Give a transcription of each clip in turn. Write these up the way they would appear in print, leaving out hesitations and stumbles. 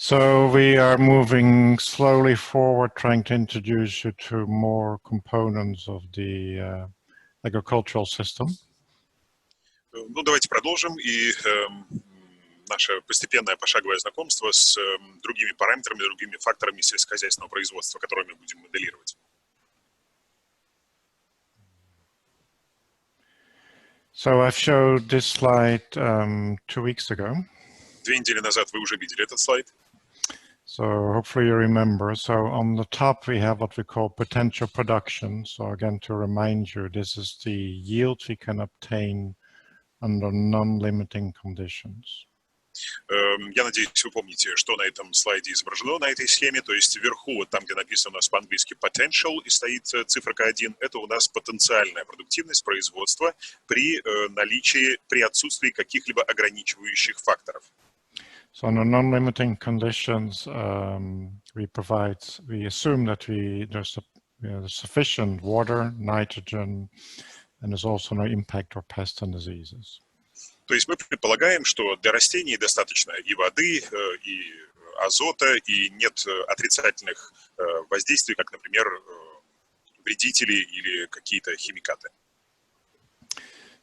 So we are moving slowly forward, trying to introduce you to more components of the agricultural system. Ну, давайте продолжим и наше постепенное пошаговое знакомство с другими параметрами, другими факторами сельскохозяйственного производства, которые мы будем моделировать. So I've showed this slide 2 weeks ago. 2 недели назад вы уже видели этот слайд. So hopefully you remember. So on the top we have what we call potential production. So again, to remind you, this is the yield we can obtain under non-limiting conditions. Я надеюсь, вы помните, что на этом слайде изображено, на этой схеме. То есть вверху, вот там, где написано у нас по-английски potential и стоит циферка 1, это у нас потенциальная продуктивность производства при наличии, при отсутствии каких-либо ограничивающих факторов. So under non-limiting conditions, we assume that there's sufficient water, nitrogen, and there's also no impact or pests and diseases. То есть мы предполагаем, что для растений достаточно и воды, и азота, и нет отрицательных воздействий, как, например, вредители или какие-то химикаты.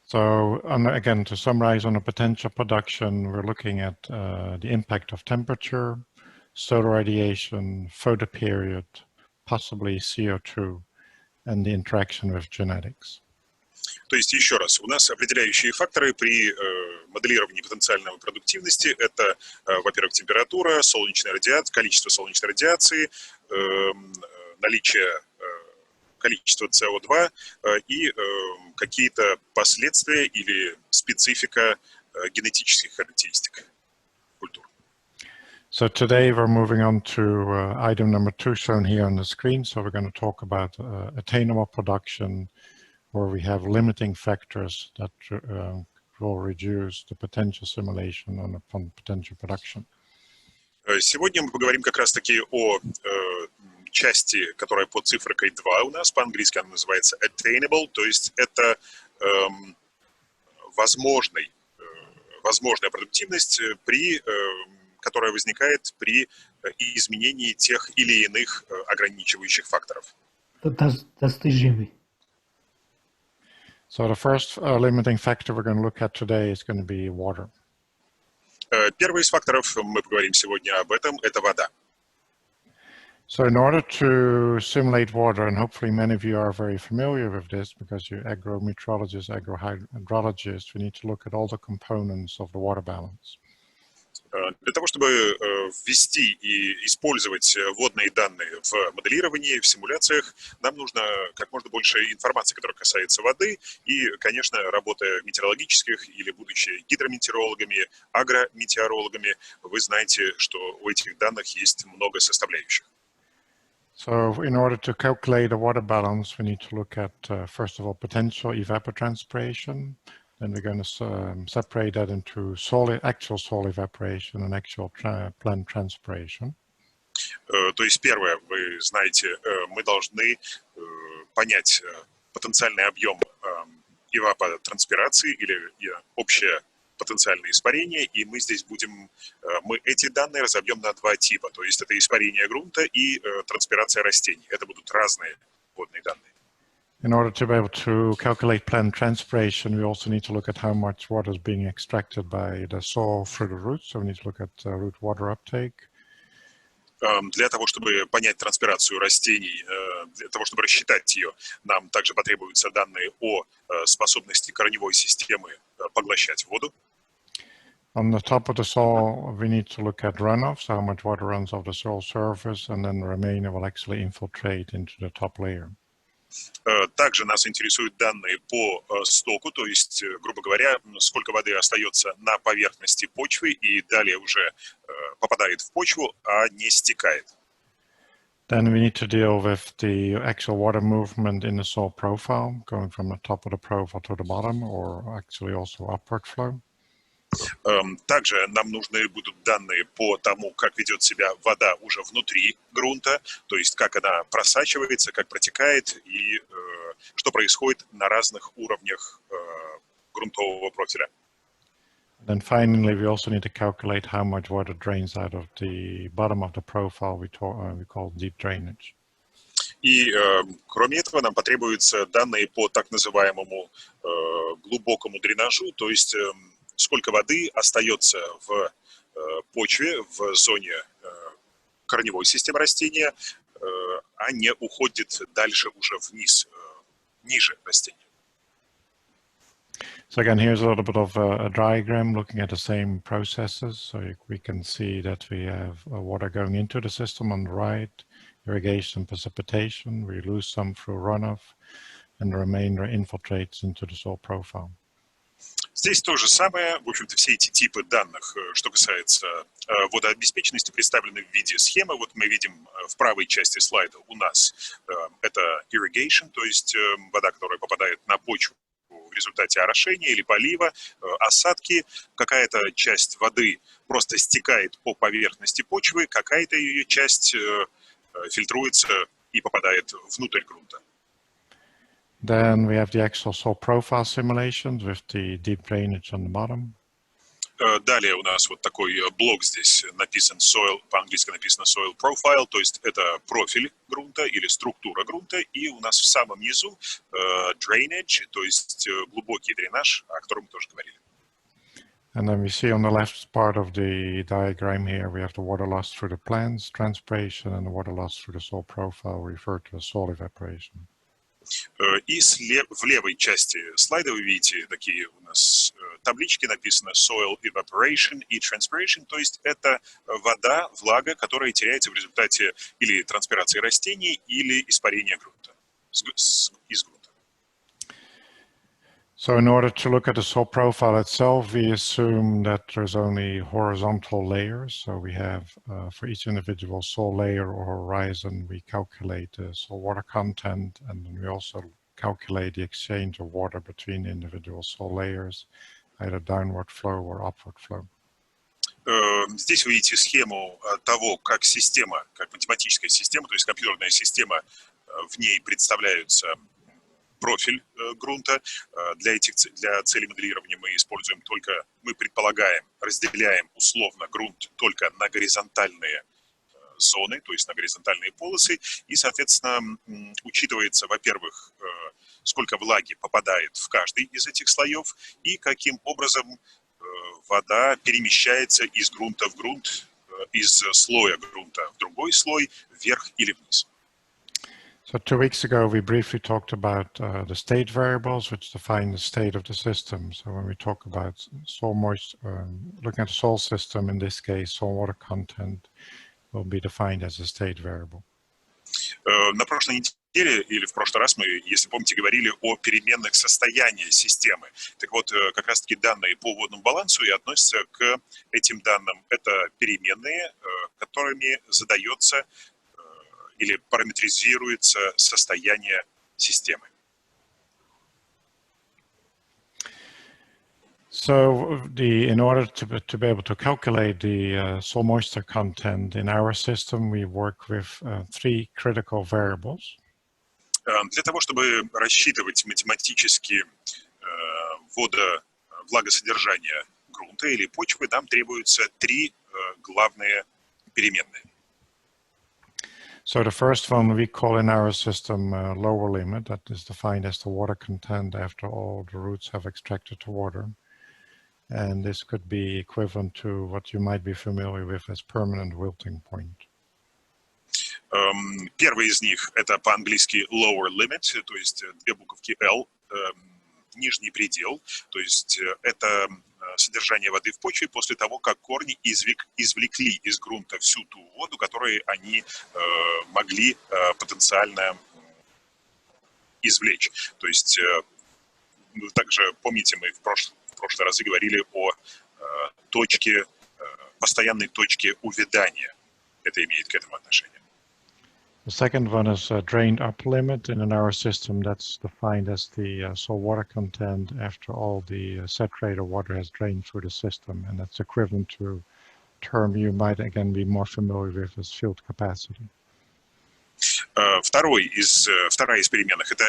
So again, to summarize on a potential production, we're looking at the impact of temperature, solar radiation, photoperiod, possibly CO2, and the interaction with genetics. То есть, еще раз, у нас определяющие факторы при моделировании потенциальной продуктивности – это, во-первых, температура, солнечная радиация, количество солнечной радиации, наличие количества СО2 и какие-то последствия или специфика генетических характеристик культур. So today we're moving on to item number 2 shown here on the screen. So we're going to talk about attainable production, where we have limiting factors that will reduce the potential simulation on potential production. Сегодня мы поговорим как раз-таки о части, которая под цифрой 2 у нас, по-английски она называется attainable, то есть это возможная продуктивность, которая возникает при изменении тех или иных ограничивающих факторов. Достижимый. So the first limiting factor we're going to look at today is going to be water. Первый из факторов, мы поговорим сегодня об этом, это вода. So in order to simulate water, and hopefully many of you are very familiar with this because you're agrometeorologists, agrohydrologists, we need to look at all the components of the water balance. Для того, чтобы ввести и использовать водные данные в моделировании, в симуляциях, нам нужно как можно больше информации, которая касается воды. И, конечно, работая метеорологических или будучи гидрометеорологами, агрометеорологами, вы знаете, что у этих данных есть много составляющих. So in order to calculate the water balance, we need to look at, first of all, potential evapotranspiration. Then we're going to separate that into actual soil evaporation and actual plant transpiration. То есть первое, вы знаете, мы должны понять потенциальный объем эвапотранспирации или общее потенциальное испарение, и мы здесь мы эти данные разобьем на 2 типа, то есть это испарение грунта и транспирация растений. Это будут разные водные данные. In order to be able to calculate plant transpiration, we also need to look at how much water is being extracted by the soil through the roots. So we need to look at root water uptake. Для того, чтобы понять транспирацию растений, для того, чтобы рассчитать ее, нам также потребуются данные о способности корневой системы поглощать воду. On the top of the soil, we need to look at runoff, so how much water runs off the soil surface, and then the remainder will actually infiltrate into the top layer. Также нас интересуют данные по стоку, то есть, грубо говоря, сколько воды остается на поверхности почвы и далее уже попадает в почву, а не стекает. Then we need to deal with the actual water movement in the soil profile, going from the top of the profile to the bottom, or actually also upward flow. Также нам нужны будут данные по тому, как ведет себя вода уже внутри грунта, то есть как она просачивается, как протекает и что происходит на разных уровнях грунтового профиля. Then finally, we also need to calculate how much water drains out of the bottom of the profile we call deep drainage. И кроме этого нам потребуются данные по так называемому глубокому дренажу, то есть сколько воды остается в почве, в зоне корневой системы растения, а не уходит дальше уже вниз, ниже растения. So again, here's a little bit of a diagram looking at the same processes. So we can see that we have water going into the system on the right, irrigation, precipitation. We lose some through runoff, and the remainder infiltrates into the soil profile. Здесь то же самое, в общем-то, все эти типы данных, что касается водообеспеченности, представлены в виде схемы. Вот мы видим в правой части слайда у нас это irrigation, то есть вода, которая попадает на почву в результате орошения или полива, осадки, какая-то часть воды просто стекает по поверхности почвы, какая-то ее часть фильтруется и попадает внутрь грунта. Then we have the actual soil profile simulations with the deep drainage on the bottom. Далее у нас вот такой блок здесь написан soil, по-английски написано soil profile, то есть это профиль грунта или структура грунта, и у нас в самом низу drainage, то есть глубокий дренаж, о котором мы тоже говорили. And then we see on the left part of the diagram here, we have the water loss through the plants, transpiration, and the water loss through the soil profile referred to as soil evaporation. И в левой части слайда вы видите такие у нас таблички, написано soil evaporation и transpiration, то есть это вода, влага, которая теряется в результате или транспирации растений, или испарения грунта, из грунта. So in order to look at the soil profile itself, we assume that there's only horizontal layers. So we have, for each individual soil layer or horizon, we calculate the soil water content, and then we also calculate the exchange of water between individual soil layers, either downward flow or upward flow. Здесь вы видите схему того, как система, как математическая система, то есть компьютерная система, в ней представляются профиль грунта. Для целей моделирования мы предполагаем, разделяем условно грунт только на горизонтальные зоны, то есть на горизонтальные полосы, и, соответственно, учитывается, во-первых, сколько влаги попадает в каждый из этих слоев и каким образом вода перемещается из грунта в грунт, из слоя грунта в другой слой, вверх или вниз. So 2 weeks ago, we briefly talked about the state variables, which define the state of the system. So when we talk about soil moisture, looking at the soil system, in this case, soil water content will be defined as a state variable. На прошлой неделе или в прошлый раз мы, если помните, говорили о переменных состояния системы. Так вот, как раз-таки данные по водному балансу и относятся к этим данным. Это переменные, которыми задается или параметризируется состояние системы. So in order to be able to calculate the soil moisture content in our system, we work with 3 critical variables. Для того, чтобы рассчитывать математически влагосодержание грунта или почвы, нам требуются 3 главные переменные. So the first one we call in our system lower limit, that is defined as the water content after all the roots have extracted the water. And this could be equivalent to what you might be familiar with as permanent wilting point. Первый из них это по-английски lower limit, то есть 2 буковки L, нижний предел, то есть это содержание воды в почве после того, как корни извлекли из грунта всю ту воду, которую они могли потенциально извлечь. То есть также, помните, мы в прошлый раз говорили о точке, постоянной точке увядания. Это имеет к этому отношение. The second one is drained up limit, and in our system that's defined as the soil water content after all the saturated water has drained through the system, and that's equivalent to a term you might again be more familiar with as field capacity. Вторая из переменных – это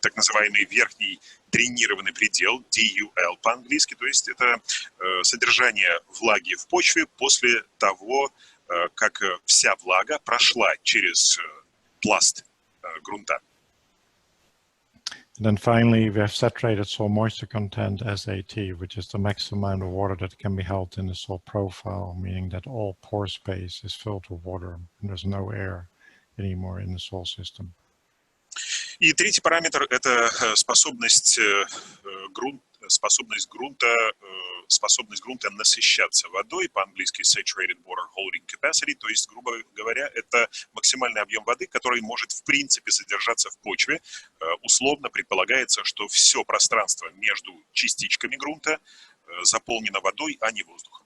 так называемый верхний дренированный предел, DUL по-английски, то есть это содержание влаги в почве после того, как вся влага прошла через пласт грунта. Then finally, we have saturated soil moisture content, SAT, which is the maximum amount of water that can be held in the soil profile, meaning that all pore space is filled with water and there's no air anymore in the soil system. И третий параметр – это способность грунта насыщаться водой, по-английски saturated water holding capacity, то есть, грубо говоря, это максимальный объем воды, который может в принципе содержаться в почве. Условно предполагается, что все пространство между частичками грунта заполнено водой, а не воздухом.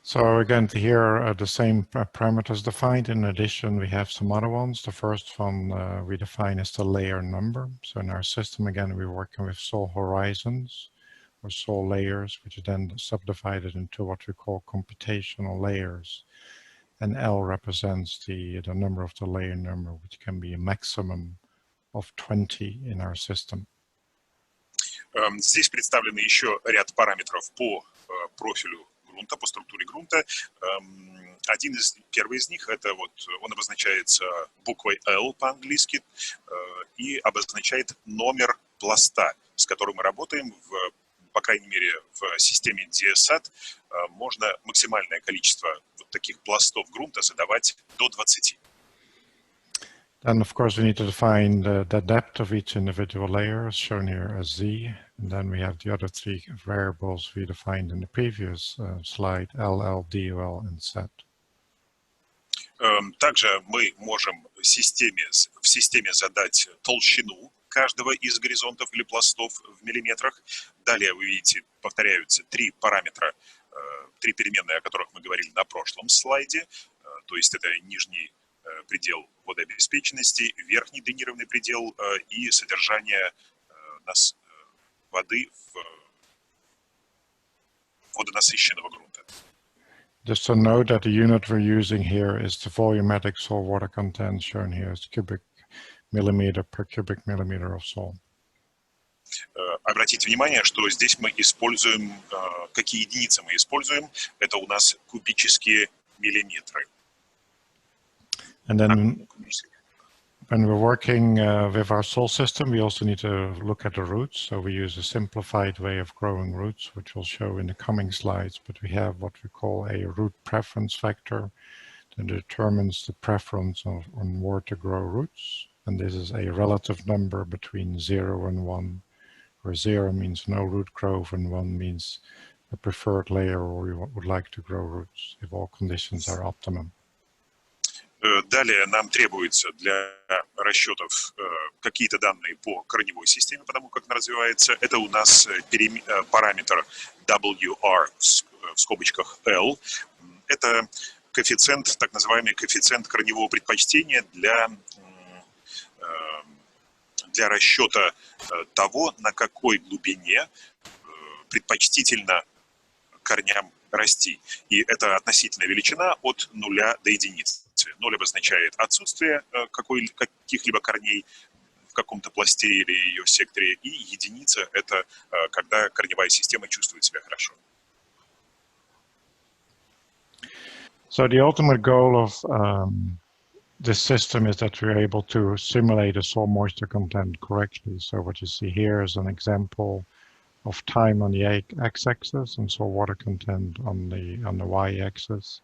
So again, here the same parameters defined. In addition, we have some other ones. The first one we define as the layer number. So in our system, again, we're working with soil horizons or soil layers, which are then subdivided into what we call computational layers. And L represents the number of the layer number, which can be a maximum of 20 in our system. Здесь представлены еще ряд параметров по профилю грунта, по структуре грунта. Первый из них, это вот, он обозначается буквой L по-английски и обозначает номер пласта, с которым мы работаем. По крайней мере, в системе DSAT можно максимальное количество вот таких пластов грунта задавать до 20. Then, of course, we need to define the depth of each individual layer, shown here as Z. And then we have the other three variables we defined in the previous slide, LL, DUL, and Z. Также мы можем в системе задать толщину каждого из горизонтов или пластов в миллиметрах. Далее вы видите, повторяются три параметра, три переменные, о которых мы говорили на прошлом слайде. То есть это нижний предел водообеспеченности, верхний дренированный предел и содержание воды в водонасыщенного грунта. Just to note that the unit we're using here is the volumetric soil water content, shown here as cubic millimeter per cubic millimeter of soil. Обратите внимание, что здесь мы используем, какие единицы мы используем, это у нас кубические миллиметры. And then when we're working with our soil system, we also need to look at the roots. So we use a simplified way of growing roots, which we'll show in the coming slides. But we have what we call a root preference factor that determines the preference on where to grow roots. And this is a relative number between 0 and 1, where 0 means no root growth and 1 means a preferred layer where we would like to grow roots if all conditions are optimum. Далее нам требуется для расчетов какие-то данные по корневой системе, потому как она развивается. Это у нас параметр WR в скобочках L. Это коэффициент, так называемый коэффициент корневого предпочтения для расчета того, на какой глубине предпочтительно корням расти. И это относительная величина от 0 до единицы. 0 обозначает отсутствие каких-либо корней в каком-то пласте или ее секторе, и единица – это когда корневая система чувствует себя хорошо. So the ultimate goal of this system is that we're able to simulate the soil moisture content correctly. So what you see here is an example of time on the x-axis and soil water content on the y-axis.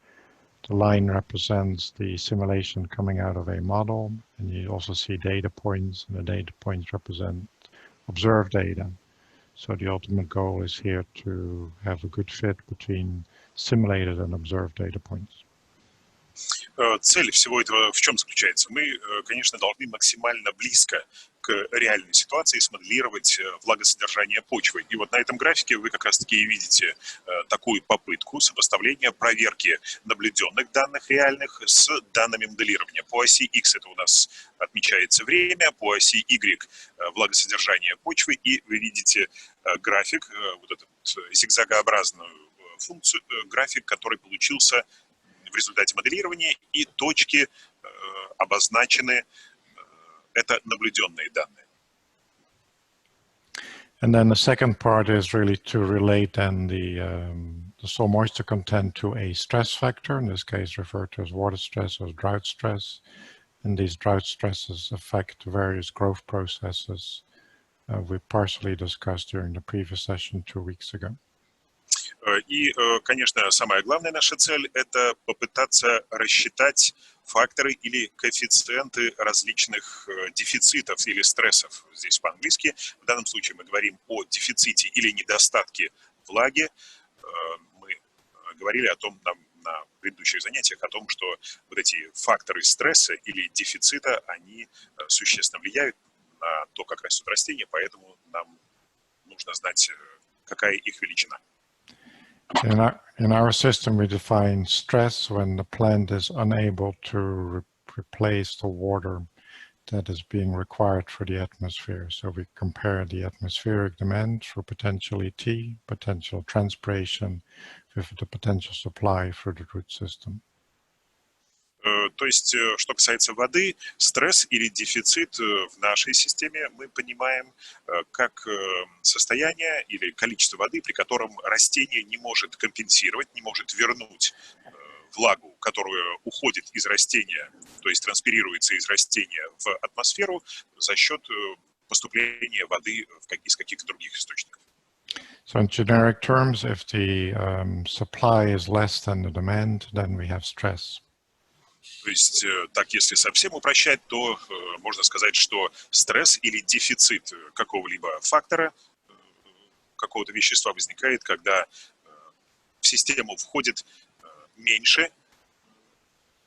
The line represents the simulation coming out of a model, and you also see data points, and the data points represent observed data. So the ultimate goal is here to have a good fit between simulated and observed data points. Цель всего этого в чем заключается? Мы, конечно, должны максимально близко к реальной ситуации смоделировать влагосодержание почвы. И вот на этом графике вы как раз-таки и видите такую попытку сопоставления проверки наблюденных данных реальных с данными моделирования. По оси X это у нас отмечается время, по оси Y влагосодержание почвы, и вы видите график, вот этот зигзагообразную функцию, график, который получился в результате моделирования, и точки обозначены, это наблюденные данные. And then the second part is really to relate then the soil moisture content to a stress factor, in this case referred to as water stress or drought stress. And these drought stresses affect various growth processes we partially discussed during the previous session 2 weeks ago. И, конечно, самая главная наша цель – это попытаться рассчитать факторы или коэффициенты различных дефицитов или стрессов. Здесь по-английски. В данном случае мы говорим о дефиците или недостатке влаги. Мы говорили о том на предыдущих занятиях, о том, что вот эти факторы стресса или дефицита, они существенно влияют на то, как растет растение, поэтому нам нужно знать, какая их величина. In our system, we define stress when the plant is unable to replace the water that is being required for the atmosphere. So we compare the atmospheric demand for potential ET, potential transpiration, with the potential supply through the root system. То есть, что касается воды, стресс или дефицит в нашей системе мы понимаем как состояние или количество воды, при котором растение не может компенсировать, не может вернуть влагу, которая уходит из растения, то есть транспирируется из растения в атмосферу за счет поступления воды из каких-то других источников. So in generic terms, if the supply is less than the demand, then we have stress. То есть, так, если совсем упрощать, то можно сказать, что стресс или дефицит какого-либо фактора, какого-то вещества возникает, когда в систему входит меньше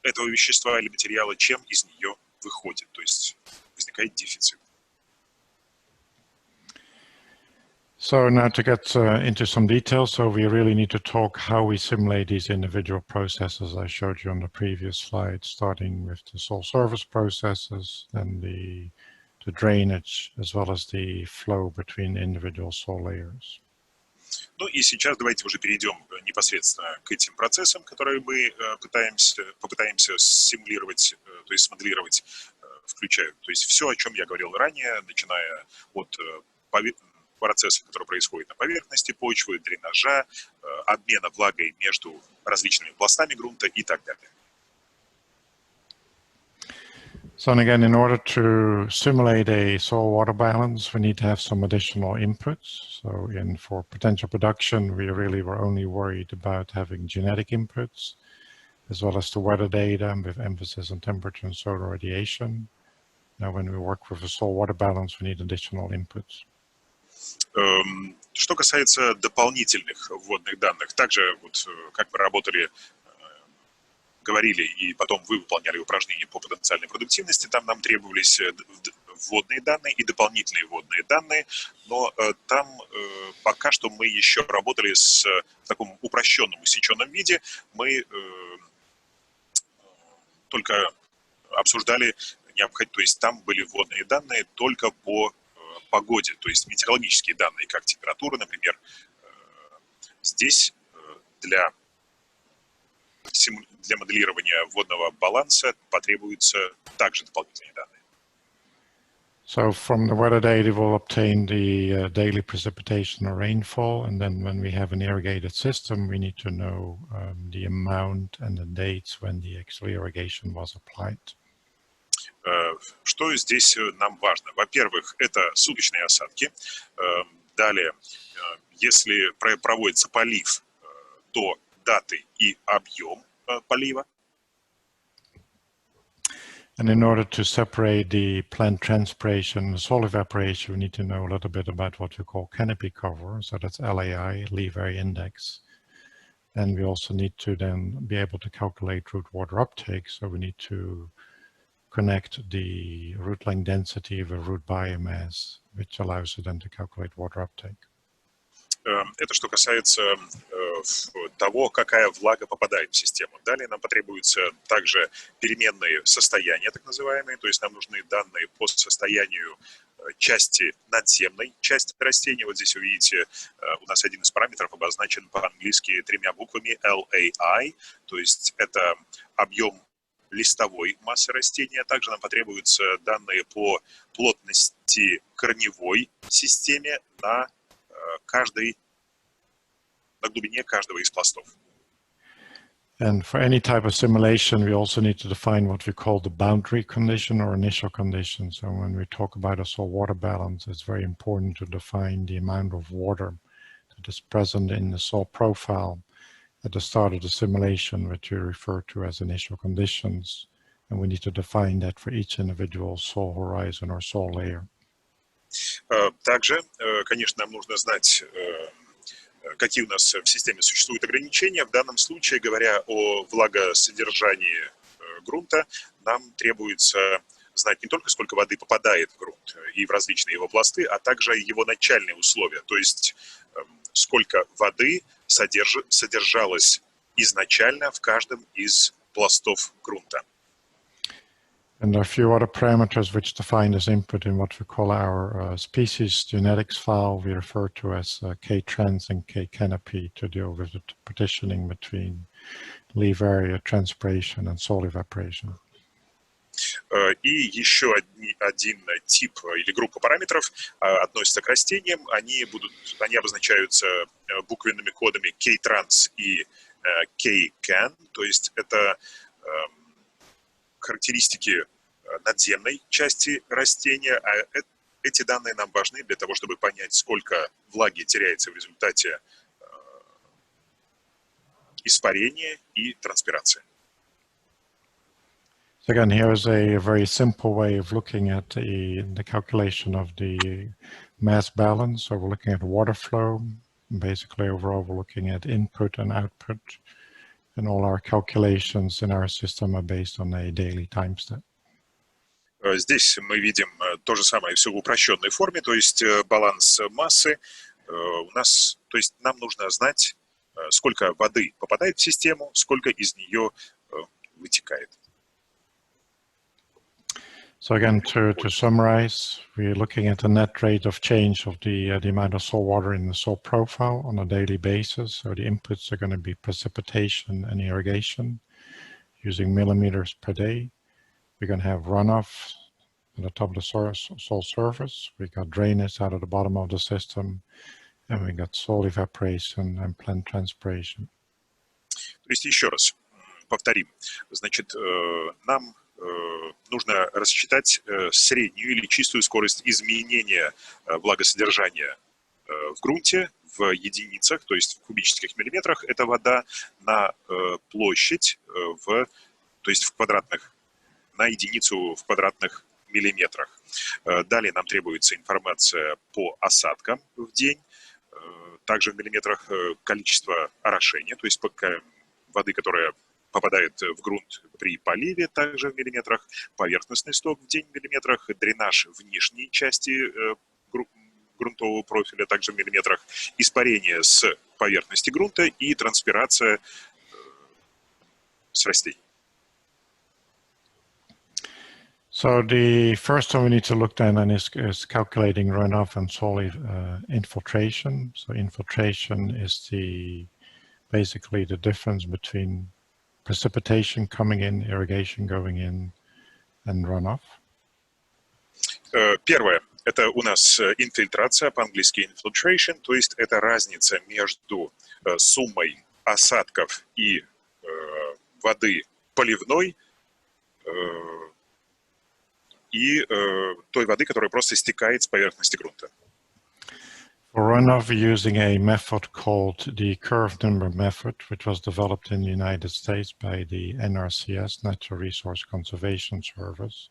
этого вещества или материала, чем из нее выходит. То есть возникает дефицит. So now to get into some details, so we really need to talk how we simulate these individual processes I showed you on the previous slide, starting with the soil surface processes, then the drainage, as well as the flow between individual soil layers. Ну и сейчас давайте уже перейдем непосредственно к этим процессам, которые мы попытаемся симулировать, то есть смоделировать, включая, то есть все, о чем я говорил ранее, начиная от процессов, которые происходят на поверхности почвы, дренажа, обмена влагой между различными пластами грунта и так далее. So again, in order to simulate a soil-water balance, we need to have some additional inputs. So for potential production, we really were only worried about having genetic inputs, as well as the weather data with emphasis on temperature and solar radiation. Now, when we work with a soil-water balance, we need additional inputs. Что касается дополнительных вводных данных, также вот как мы работали, говорили, и потом вы выполняли упражнения по потенциальной продуктивности, там нам требовались вводные данные и дополнительные вводные данные, но там пока что мы еще работали в таком упрощенном, усеченном виде, мы только обсуждали необходимость, то есть там были вводные данные только по погоде, то есть метеорологические данные, как температура, например. Здесь для моделирования водного баланса потребуются также дополнительные данные. So from the weather data, we'll obtain the daily precipitation or rainfall, and then when we have an irrigated system, we need to know the amount and the dates when the actual irrigation was applied. Что здесь нам важно? Во-первых, это суточные осадки. Далее, если проводится полив, то даты и объем полива. And in order to separate the plant transpiration and soil evaporation, we need to know a little bit about what we call canopy cover. So that's LAI, leaf area index. And we also need to then be able to calculate root water uptake. So we need to connect the root length density with root biomass, which allows you then to calculate water uptake. Это что касается того, какая влага попадает в систему. Далее нам потребуются также переменные состояния, так называемые, то есть нам нужны данные по состоянию части надземной части растения. Вот здесь вы видите, у нас один из параметров обозначен по-английски 3 буквами LAI, то есть это объем листовой массы растения. Также нам потребуются данные по плотности корневой системе на глубине каждого из пластов. And for any type of simulation, we also need to define what we call the boundary condition or initial condition. So when we talk about a soil-water balance, it's very important to define the amount of water that is present in the soil profile at the start of the simulation, which we refer to as initial conditions. And we need to define that for each individual soil horizon or soil layer. Также, конечно, нам нужно знать, какие у нас в системе существуют ограничения. В данном случае, говоря о влагосодержании грунта, нам требуется знать не только, сколько воды попадает в грунт и в различные его пласты, а также его начальные условия, то есть сколько воды содержалось изначально в каждом из пластов грунта. And there are a few other parameters which define this input in what we call our species genetics file. We refer to as K-trans and K-canopy to deal with the partitioning between leaf area, transpiration, and soil evaporation. И еще один тип или группа параметров относится к растениям. Они обозначаются буквенными кодами K-trans и K-can, то есть это характеристики надземной части растения, а эти данные нам важны для того, чтобы понять, сколько влаги теряется в результате испарения и транспирации. So again, here is a very simple way of looking at the calculation of the mass balance. So we're looking at water flow. Basically, overall, we're looking at input and output. And all our calculations in our system are based on a daily time step. Здесь мы видим то же самое, все в упрощенной форме, то есть баланс массы у нас, то есть нам нужно знать, сколько воды попадает в систему, сколько из нее вытекает. So again, to summarize, we're looking at the net rate of change of the amount of soil water in the soil profile on a daily basis. So the inputs are going to be precipitation and irrigation using millimeters per day. We're going to have runoff at the top of the soil surface. We got drainage out of the bottom of the system, and we got soil evaporation and plant transpiration. То есть еще раз повторим. Значит, нам нужно рассчитать среднюю или чистую скорость изменения влагосодержания в грунте в единицах, то есть в кубических миллиметрах. Это вода на площадь, то есть на единицу в квадратных миллиметрах. Далее нам требуется информация по осадкам в день, также в миллиметрах количество орошения, то есть воды, которая попадает в грунт при поливе, также в миллиметрах, поверхностный сток в день в миллиметрах, дренаж внешней части грунтового профиля, также в миллиметрах, испарение с поверхности грунта и транспирация с растений. So the first one we need to look at is calculating runoff and soil infiltration. So infiltration is basically the difference between precipitation coming in, irrigation going in, and runoff. Первое – это у нас инфильтрация, по-английски infiltration, то есть это разница между суммой осадков и воды поливной и той воды, которая просто стекает с поверхности грунта. For runoff, we're using a method called the curve number method, which was developed in the United States by the NRCS, Natural Resource Conservation Service.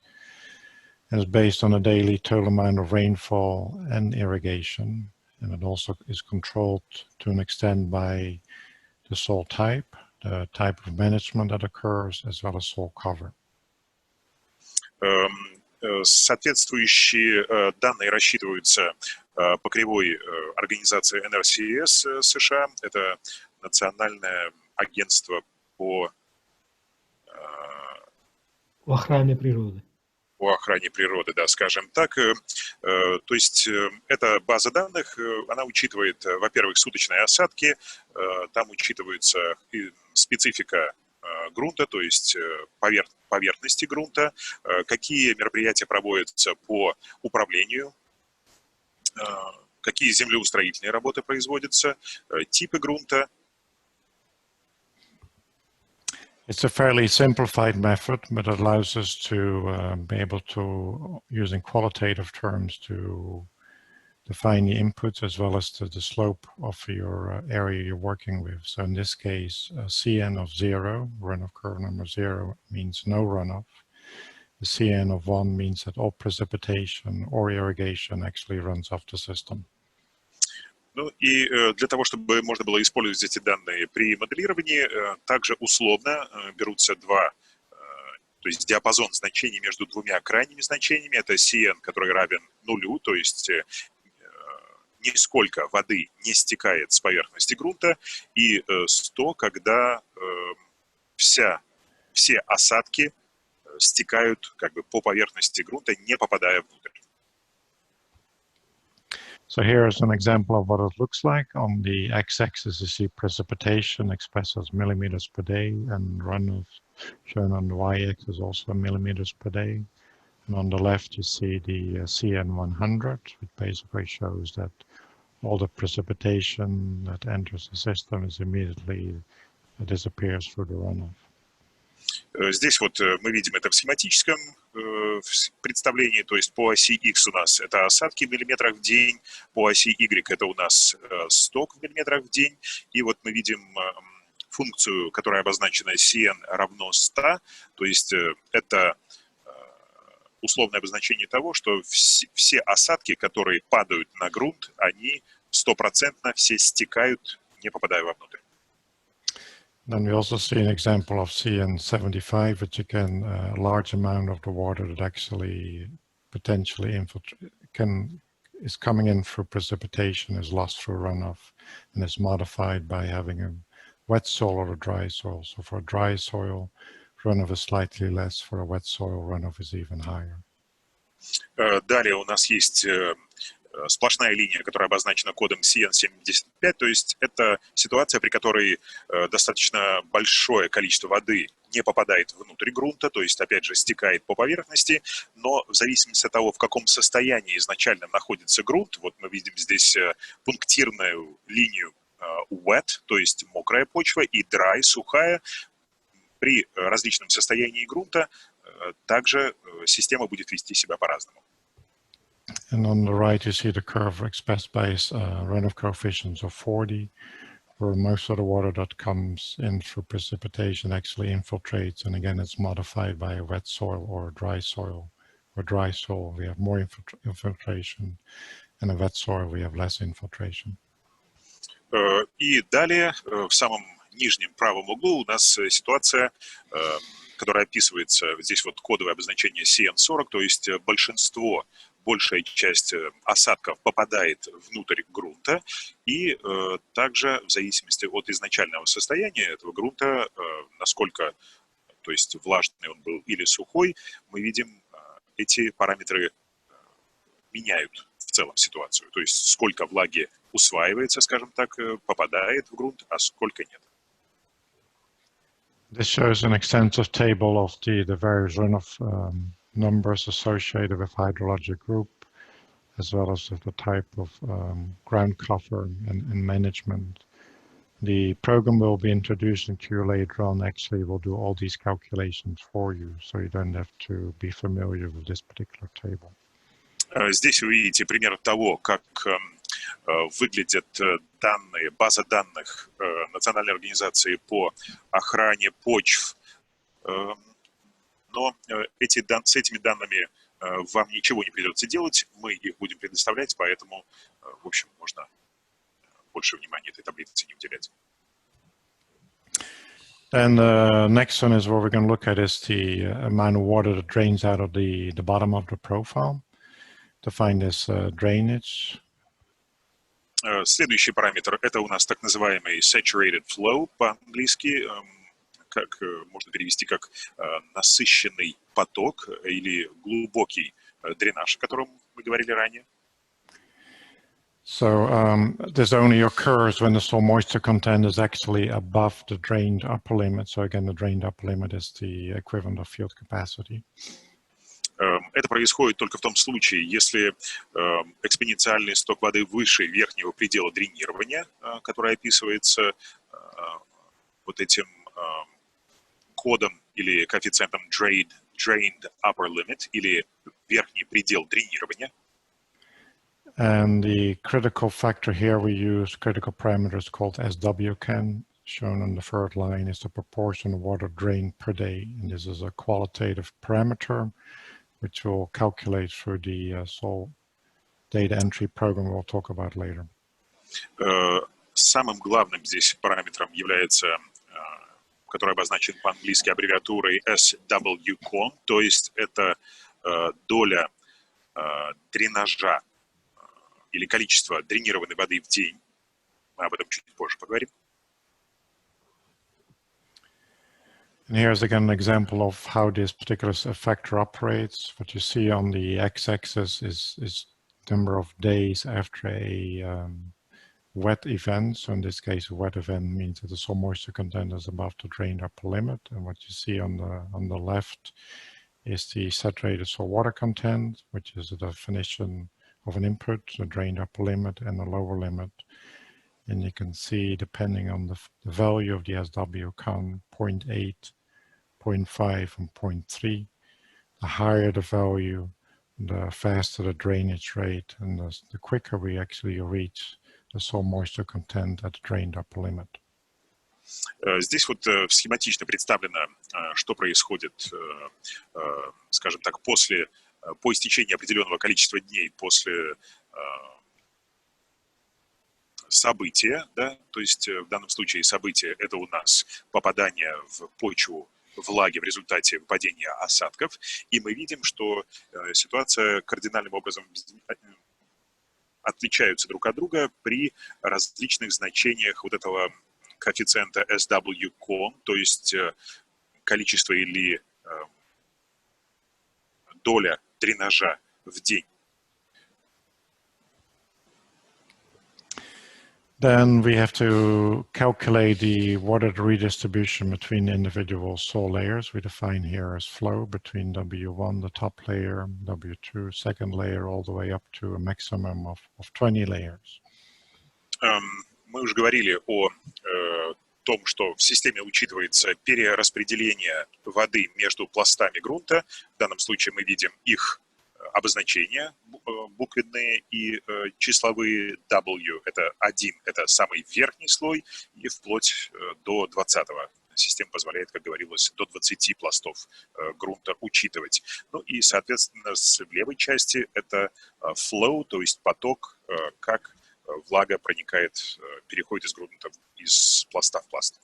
And it's based on a daily total amount of rainfall and irrigation. And it also is controlled to an extent by the soil type, the type of management that occurs, as well as soil cover. Соответствующие данные рассчитываются по кривой организации NRCS США. Это Национальное агентство по охране природы. о охране природы, да, скажем так. То есть эта база данных, она учитывает, во-первых, суточные осадки, там учитывается и специфика грунта, то есть поверхности грунта, какие мероприятия проводятся по управлению, какие землеустроительные работы производятся, типы грунта. It's a fairly simplified method, but it allows us to be able to, using qualitative terms, to define the inputs as well as the slope of your area you're working with. So in this case, CN of 0, runoff curve number 0, means no runoff. The CN of 1 means that all precipitation or irrigation actually runs off the system. Ну и для того, чтобы можно было использовать эти данные при моделировании, также условно берутся два, то есть диапазон значений между двумя крайними значениями. Это CN, который равен нулю, то есть нисколько воды не стекает с поверхности грунта, и 100, когда все осадки стекают как бы по поверхности грунта, не попадая внутрь. So here is an example of what it looks like. On the x-axis, you see precipitation expressed as millimeters per day, and runoff shown on the y-axis also millimeters per day. And on the left, you see the CN100, which basically shows that all the precipitation that enters the system is immediately disappears through the runoff. Здесь вот мы видим это в схематическом представлении, то есть по оси X у нас это осадки в миллиметрах в день, по оси Y это у нас сток в миллиметрах в день, и вот мы видим функцию, которая обозначена CN равно 100, то есть это условное обозначение того, что все осадки, которые падают на грунт, они 100% все стекают, не попадая вовнутрь. Then we also see an example of CN75, which again, a large amount of the water that actually potentially is coming in through precipitation is lost through runoff and is modified by having a wet soil or a dry soil. So for a dry soil, runoff is slightly less. For a wet soil, runoff is even higher. Далее у нас есть сплошная линия, которая обозначена кодом CN75, то есть это ситуация, при которой достаточно большое количество воды не попадает внутрь грунта, то есть, опять же, стекает по поверхности, но в зависимости от того, в каком состоянии изначально находится грунт, вот мы видим здесь пунктирную линию wet, то есть мокрая почва, и dry, сухая, при различном состоянии грунта также система будет вести себя по-разному. And on the right, you see the curve expressed by runoff coefficients of 40, where most of the water that comes in through precipitation actually infiltrates. And again, it's modified by a wet soil or a dry soil. Or dry soil, we have more infiltration, and a wet soil, we have less infiltration. И далее, в самом нижнем правом углу у нас ситуация, которая описывается, здесь вот кодовое обозначение CN40, то есть большая часть осадков попадает внутрь грунта, и также в зависимости от изначального состояния этого грунта, насколько, то есть влажный он был или сухой, мы видим, эти параметры меняют в целом ситуацию, то есть сколько влаги усваивается, скажем так, попадает в грунт, а сколько нет. This shows an extensive table of the various runoff numbers associated with hydrologic group, as well as the type of ground cover and management. The program will be introducing to you later on. Actually, will do all these calculations for you, so you don't have to be familiar with this particular table. Здесь вы видите пример того, как выглядят данные, база данных Национальной организации по охране почв. Но с этими данными вам ничего не придется делать, мы их будем предоставлять, поэтому, в общем, можно больше внимания этой таблице не уделять. And the next one is what we're going to look at is the amount of water that drains out of the bottom of the profile. To find this drainage. Следующий параметр – это у нас так называемый saturated flow, по-английски, как можно перевести как насыщенный поток или глубокий дренаж, о котором мы говорили ранее. So this only occurs when the soil moisture content is actually above the drained upper limit. So again, the drained upper limit is the equivalent of field capacity. Это происходит только в том случае, если экспоненциальный сток воды выше верхнего предела дренирования, который описывается вот этим кодом или коэффициентом drained upper limit, или верхний предел дренирования. And the critical factor here, we use critical parameters called SWCAN, shown on the third line, is the proportion of water drained per day. And this is a qualitative parameter, which we'll calculate through the soil data entry program we'll talk about later. Самым главным здесь параметром является, который обозначен по-английски аббревиатурой SWCON, то есть это доля дренажа или количество дренированной воды в день. Мы об этом чуть позже поговорим. And here's again an example of how this particular factor operates. What you see on the x-axis is number of days after a wet event. So in this case, a wet event means that the soil moisture content is above the drained upper limit. And what you see on the left is the saturated soil water content, which is a definition of an input, the drained upper limit and the lower limit. And you can see, depending on the value of the SWCON, 0.8, 0.5, and 0.3, the higher the value, the faster the drainage rate, and the quicker we actually reach the soil moisture content at the drained upper limit. Здесь вот схематично представлено, что происходит, скажем так, по истечении определенного количества дней после события, да, то есть в данном случае событие — это у нас попадание в почву влаги в результате падения осадков, и мы видим, что ситуация кардинальным образом отличаются друг от друга при различных значениях вот этого коэффициента SWCON, то есть количество или доля дренажа в день. Then we have to calculate the water redistribution between individual soil layers. We define here as flow between W1, the top layer, W2, second layer, all the way up to a maximum of 20 layers. Мы уже говорили о том, что в системе учитывается перераспределение воды между пластами грунта. В данном случае мы видим их обозначения буквенные и числовые. W — это 1, это самый верхний слой, и вплоть до 20-го. Система позволяет, как говорилось, до 20 пластов грунта учитывать. Ну и, соответственно, с левой части это flow, то есть поток, как влага проникает, переходит из грунта, из пласта в пласт.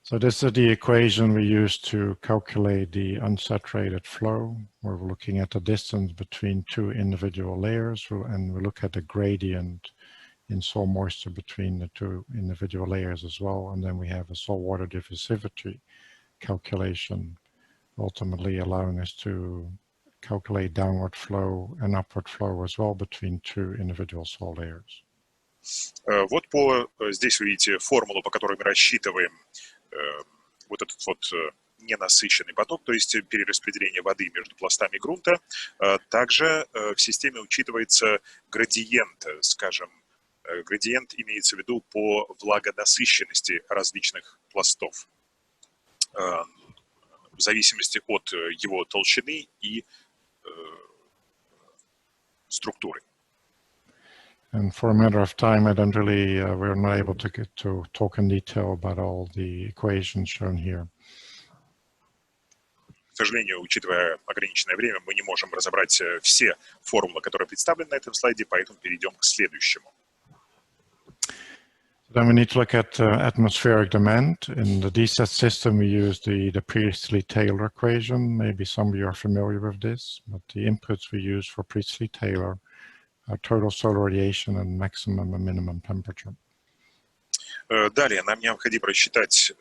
So this is the equation we use to calculate the unsaturated flow, where we're looking at the distance between two individual layers, and we look at the gradient in soil moisture between the two individual layers as well. And then we have a soil water diffusivity calculation, ultimately allowing us to calculate downward flow and upward flow as well between two individual soil layers. Вот здесь вы видите формулу, по которой мы рассчитываем вот этот вот ненасыщенный поток, то есть перераспределение воды между пластами грунта. Также в системе учитывается градиент, скажем, градиент имеется в виду по влагонасыщенности различных пластов в зависимости от его толщины и структуры. And for a matter of time, I don't really, we're not able to get to talk in detail about all the equations shown here. К сожалению, учитывая ограниченное время, мы не можем разобрать все формулы, которые представлены на этом слайде, поэтому перейдем к следующему. Then we need to look at atmospheric demand. In the DSAT system, we use the Priestley-Taylor equation. Maybe some of you are familiar with this, but the inputs we use for Priestley-Taylor are total solar radiation and maximum and minimum temperature. Далее нам необходимо рассчитать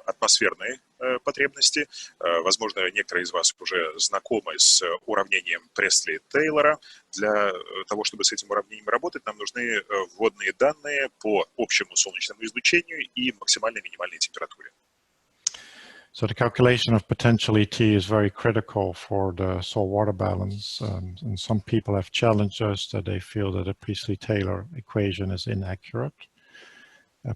атмосферные потребности. Возможно, некоторые из вас уже знакомы с уравнением Пресли-Тейлора. Для того, чтобы с этим уравнением работать, нам нужны вводные данные по общему солнечному излучению и максимальной и минимальной температуре. So the calculation of potential ET is very critical for the soil-water balance, and some people have challenged us that they feel that the Priestley-Taylor equation is inaccurate,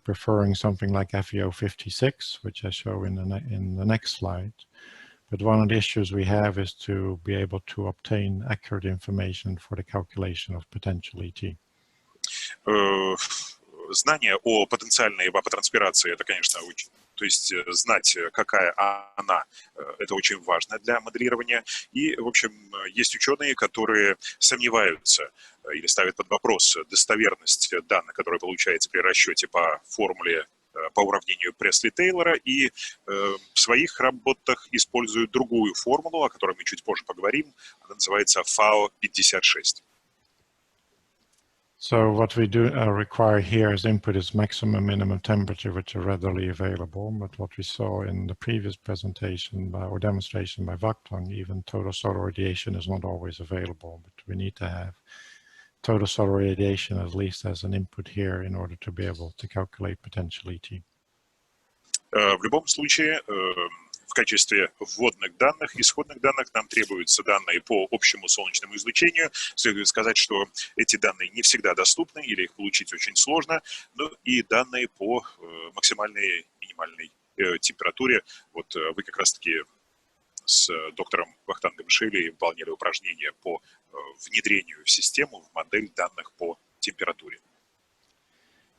preferring something like FeO56, which I show in the next slide. But one of the issues we have is to be able to obtain accurate information for the calculation of potential ET. Знание о потенциальной эвапотранспирации, это, конечно, очень... То есть знать, какая она, это очень важно для моделирования. И, в общем, есть ученые, которые сомневаются или ставят под вопрос достоверность данных, которые получается при расчете по формуле, по уравнению Пресли-Тейлора, и в своих работах используют другую формулу, о которой мы чуть позже поговорим. Она называется FAO56. So what we do require here as input is maximum minimum temperature, which are readily available. But what we saw in the previous presentation or demonstration by Vakhtang, even total solar radiation is not always available. But we need to have total solar radiation at least as an input here in order to be able to calculate potential ET. В любом случае, в качестве вводных данных, исходных данных нам требуются данные по общему солнечному излучению. Следует сказать, что эти данные не всегда доступны или их получить очень сложно, но и данные по максимальной и минимальной температуре. Вот вы как раз-таки с доктором Вахтангом Шейли выполняли упражнения по внедрению в систему, в модель данных по температуре.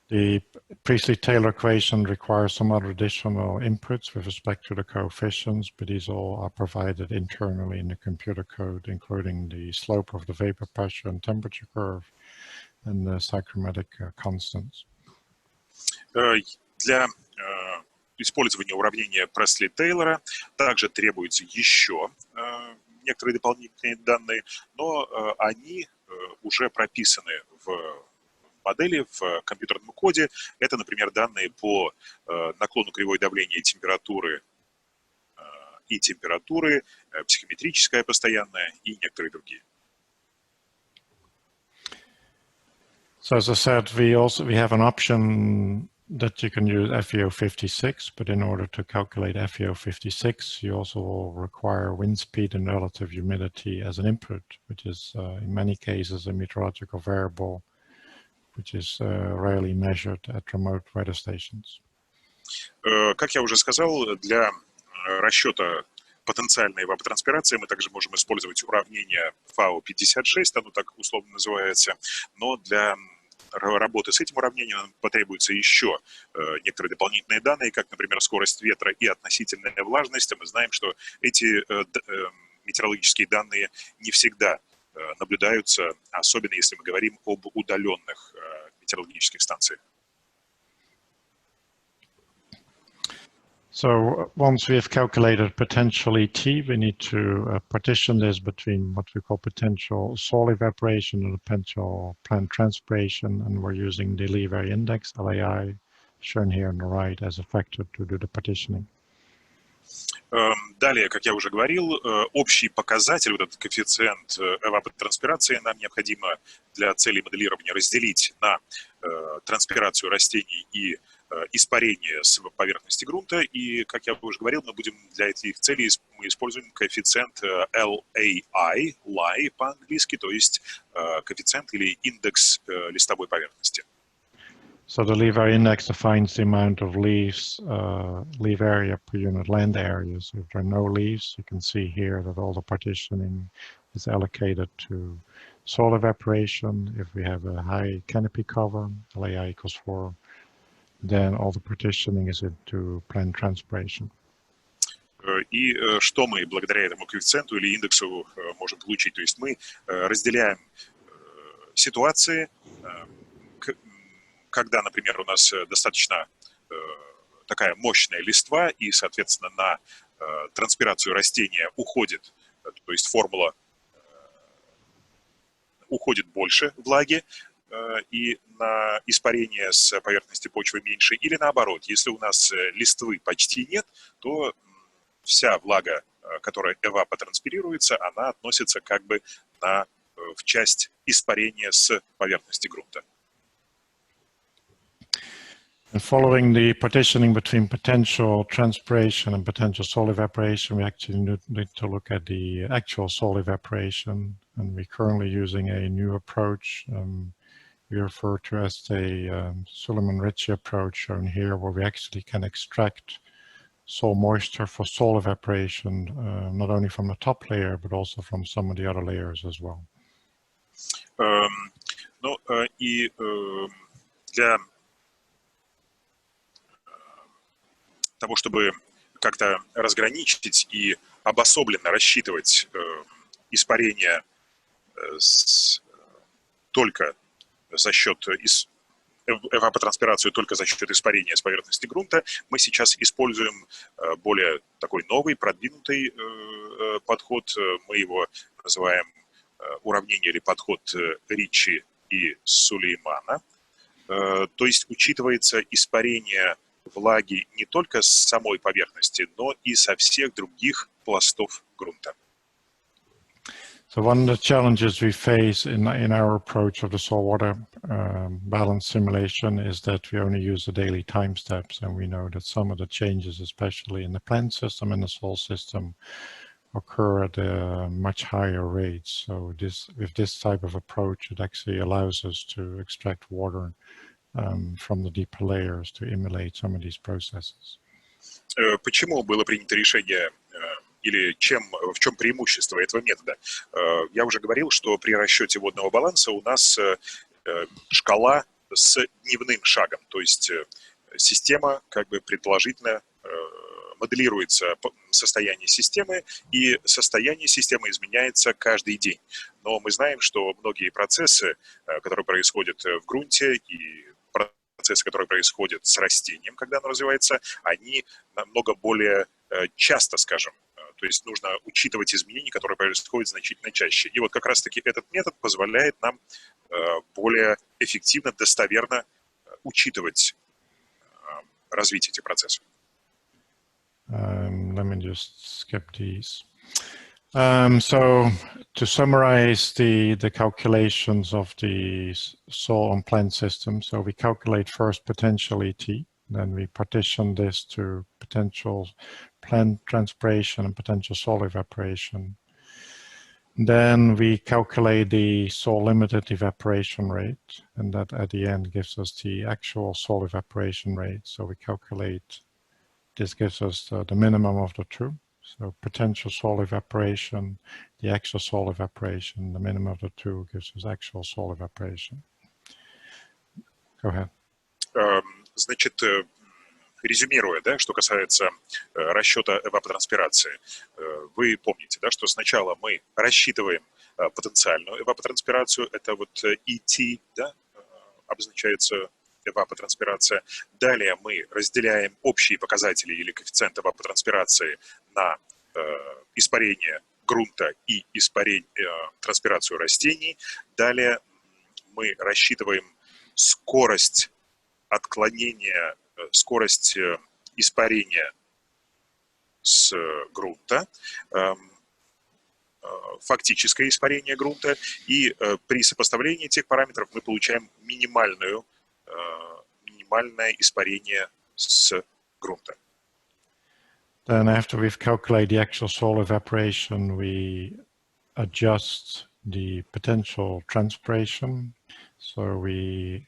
The Priestley-Taylor equation requires some other additional inputs with respect to the coefficients, but these all are provided internally in the computer code, including the slope of the vapor pressure and temperature curve and the psychrometric constants. Для использования уравнения Пресли-Тейлора также требуются еще некоторые дополнительные данные, но они уже прописаны в модели, в компьютерном коде. Это, например, данные по наклону кривой давления и температуры, психометрическая постоянная и некоторые другие. So as I said, we have an option that you can use FeO56, but in order to calculate FeO56, you also will require wind speed and relative humidity as an input, which is in many cases a meteorological variable which is rarely measured at remote weather stations. Как я уже сказал, для расчета потенциальной эвапотранспирации мы также можем использовать уравнение FAO56, оно так условно называется, но для работы с этим уравнением нам потребуются еще некоторые дополнительные данные, как, например, скорость ветра и относительная влажность. Мы знаем, что эти метеорологические данные не всегда наблюдаются, особенно если мы говорим об удаленных метеорологических станциях. So once we have calculated potential ET, we need to partition this between what we call potential soil evaporation and potential plant transpiration, and we're using the Lee vary index, LAI, shown here on the right as a factor to do the partitioning. Далее, как я уже говорил, общий показатель, вот этот коэффициент эвапотранспирации, нам необходимо для целей моделирования разделить на транспирацию растений и испарение с поверхности грунта. И, как я уже говорил, мы будем для этих целей мы используем коэффициент LAI, LAI по-английски, то есть коэффициент или индекс листовой поверхности. So the leaf area index defines the amount of leaves, leaf area per unit land area. So if there are no leaves, you can see here that all the partitioning is allocated to soil evaporation. If we have a high canopy cover, LAI equals 4, then all the partitioning is into plant transpiration. И что мы благодаря этому коэффициенту или индексу можем получить? То есть мы разделяем ситуации, когда, например, у нас достаточно такая мощная листва, и, соответственно, на транспирацию растения уходит, то есть формула уходит больше влаги, и на испарение с поверхности почвы меньше, или наоборот, если у нас листвы почти нет, то вся влага, которая эвапотранспирируется, она относится как бы в часть испарения с поверхности грунта. And following the partitioning between potential transpiration and potential soil evaporation, we actually need to look at the actual soil evaporation. And we're currently using a new approach we refer to as the Suleiman-Ritchie approach shown here, where we actually can extract soil moisture for soil evaporation, not only from the top layer, but also from some of the other layers as well. Ну, и для того, чтобы как-то разграничить и обособленно рассчитывать испарение только за счет эвапотранспирацию только за счет испарения с поверхности грунта, мы сейчас используем более такой новый, продвинутый подход. Мы его называем уравнение или подход Ричи и Сулеймана. То есть учитывается испарение влаги не только с самой поверхности, но и со всех других пластов грунта. So one of the challenges we face in our approach of the soil water balance simulation is that we only use the daily time steps, and we know that some of the changes, especially in the plant system and the soil system, occur at a much higher rates. So with this type of approach, it actually allows us to extract water from the deeper layers to emulate some of these processes. Почему было принято решение или в чем преимущество этого метода? Я уже говорил, что при расчете водного баланса у нас шкала с дневным шагом, то есть система как бы предположительно моделируется состояние системы, и состояние системы изменяется каждый день. Но мы знаем, что многие процессы, которые происходят в грунте, и процессы, которые происходят с растением, когда оно развивается, они намного более часто, скажем. То есть нужно учитывать изменения, которые происходят значительно чаще. И вот как раз-таки этот метод позволяет нам более эффективно, достоверно учитывать развитие этих процессов. Let me just skip these. So to summarize the calculations of the soil and plant system, so we calculate first potential ET, then we partition this to potential plant transpiration and potential soil evaporation. Then we calculate the soil limited evaporation rate, and that at the end gives us the actual soil evaporation rate. So we calculate, this gives us the minimum of the two. So potential soil evaporation, the actual soil evaporation, the minimum of the two gives us actual soil evaporation. Go ahead. Значит, резюмируя, да, что касается расчета эвапотранспирации, вы помните, да, что сначала мы рассчитываем потенциальную эвапотранспирацию, это вот ET, да, обозначается эвапотранспирация. Далее мы разделяем общие показатели или коэффициент эвапотранспирации на испарение грунта и транспирацию растений. Далее мы рассчитываем скорость отклонения, скорость испарения с грунта, фактическое испарение грунта, и при сопоставлении этих параметров мы получаем минимальное испарение с грунта. Then after we've calculated the actual soil evaporation, we adjust the potential transpiration. So we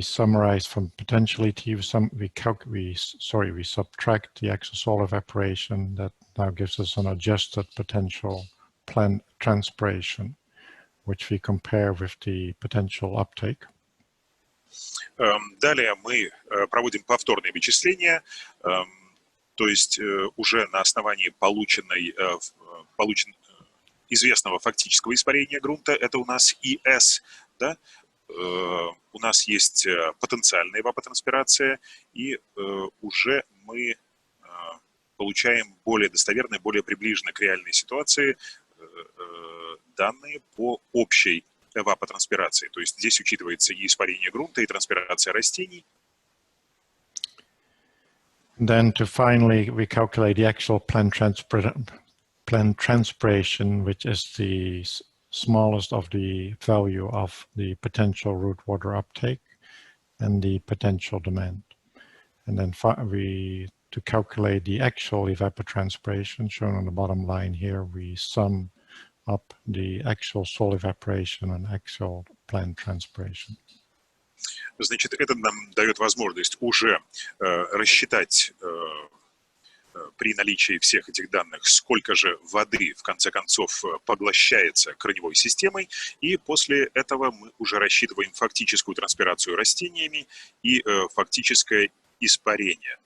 summarize from potential ET, we subtract the actual soil evaporation. That now gives us an adjusted potential plant transpiration, which we compare with the potential uptake. Далее мы проводим повторные вычисления, то есть уже на основании известного фактического испарения грунта, это у нас ИС, да? У нас есть потенциальная эвапотранспирация, и уже мы получаем более достоверные, более приближенные к реальной ситуации данные по общей эвапотранспирации. То есть здесь учитывается и испарение грунта, и транспирация растений. Then to finally, we calculate the actual plant transpiration, which is the smallest of the value of the potential root water uptake and the potential demand. And then to calculate the actual evapotranspiration, shown on the bottom line here, we sum up the actual soil evaporation and actual plant transpiration. Значит, это нам дает возможность уже рассчитать при наличии всех этих данных, сколько же воды, в конце концов, поглощается корневой системой, и после этого мы уже рассчитываем фактическую транспирацию растениями и фактическое испарение.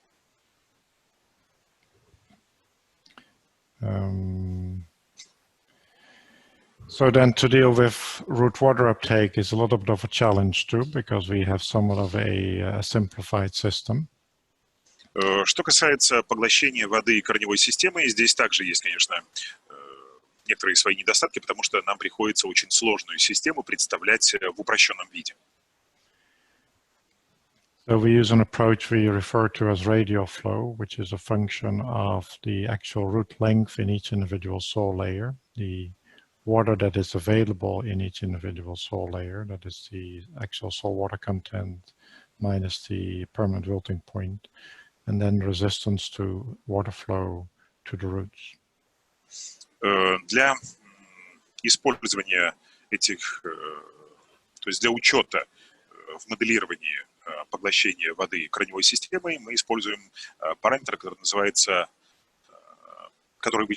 So then to deal with root water uptake is a little bit of a challenge too, because we have somewhat of a simplified system. Что касается поглощения воды корневой системы, здесь также есть, конечно, некоторые свои недостатки, потому что нам приходится очень сложную систему представлять в упрощенном виде. So we use an approach we refer to as radial flow, which is a function of the actual root length in each individual soil layer, the water that is available in each individual soil layer, that is the actual soil water content minus the permanent wilting point, and then resistance to water flow to the roots. Для использования этих, то есть для учета в моделировании поглощения воды корневой системой мы используем параметр, который называется, который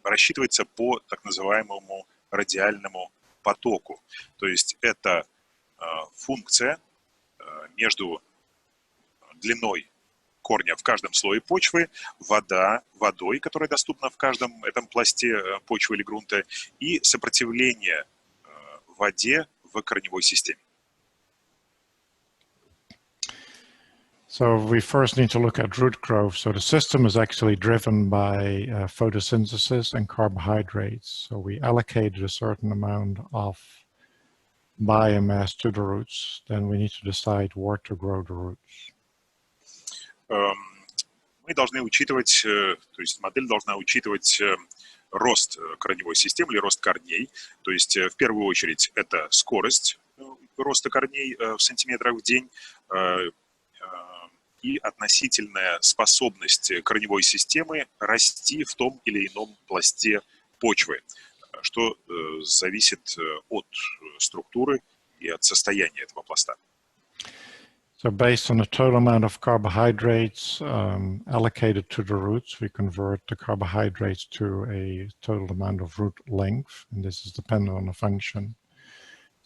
рассчитывается по так называемому радиальному потоку. То есть это функция между длиной корня в каждом слое почвы, водой, которая доступна в каждом этом пласте почвы или грунта, и сопротивление воде в корневой системе. So we first need to look at root growth. So the system is actually driven by photosynthesis and carbohydrates. So we allocated a certain amount of biomass to the roots. Then we need to decide where to grow the roots. Мы должны учитывать, то есть модель должна учитывать рост корневой системы или рост корней. То есть в первую очередь это скорость роста корней в сантиметрах в день и относительная способность корневой системы расти в том или ином пласте почвы, что зависит от структуры и от состояния этого пласта. So based on the total amount of carbohydrates allocated to the roots, we convert the carbohydrates to a total amount of root length, and this is dependent on the function.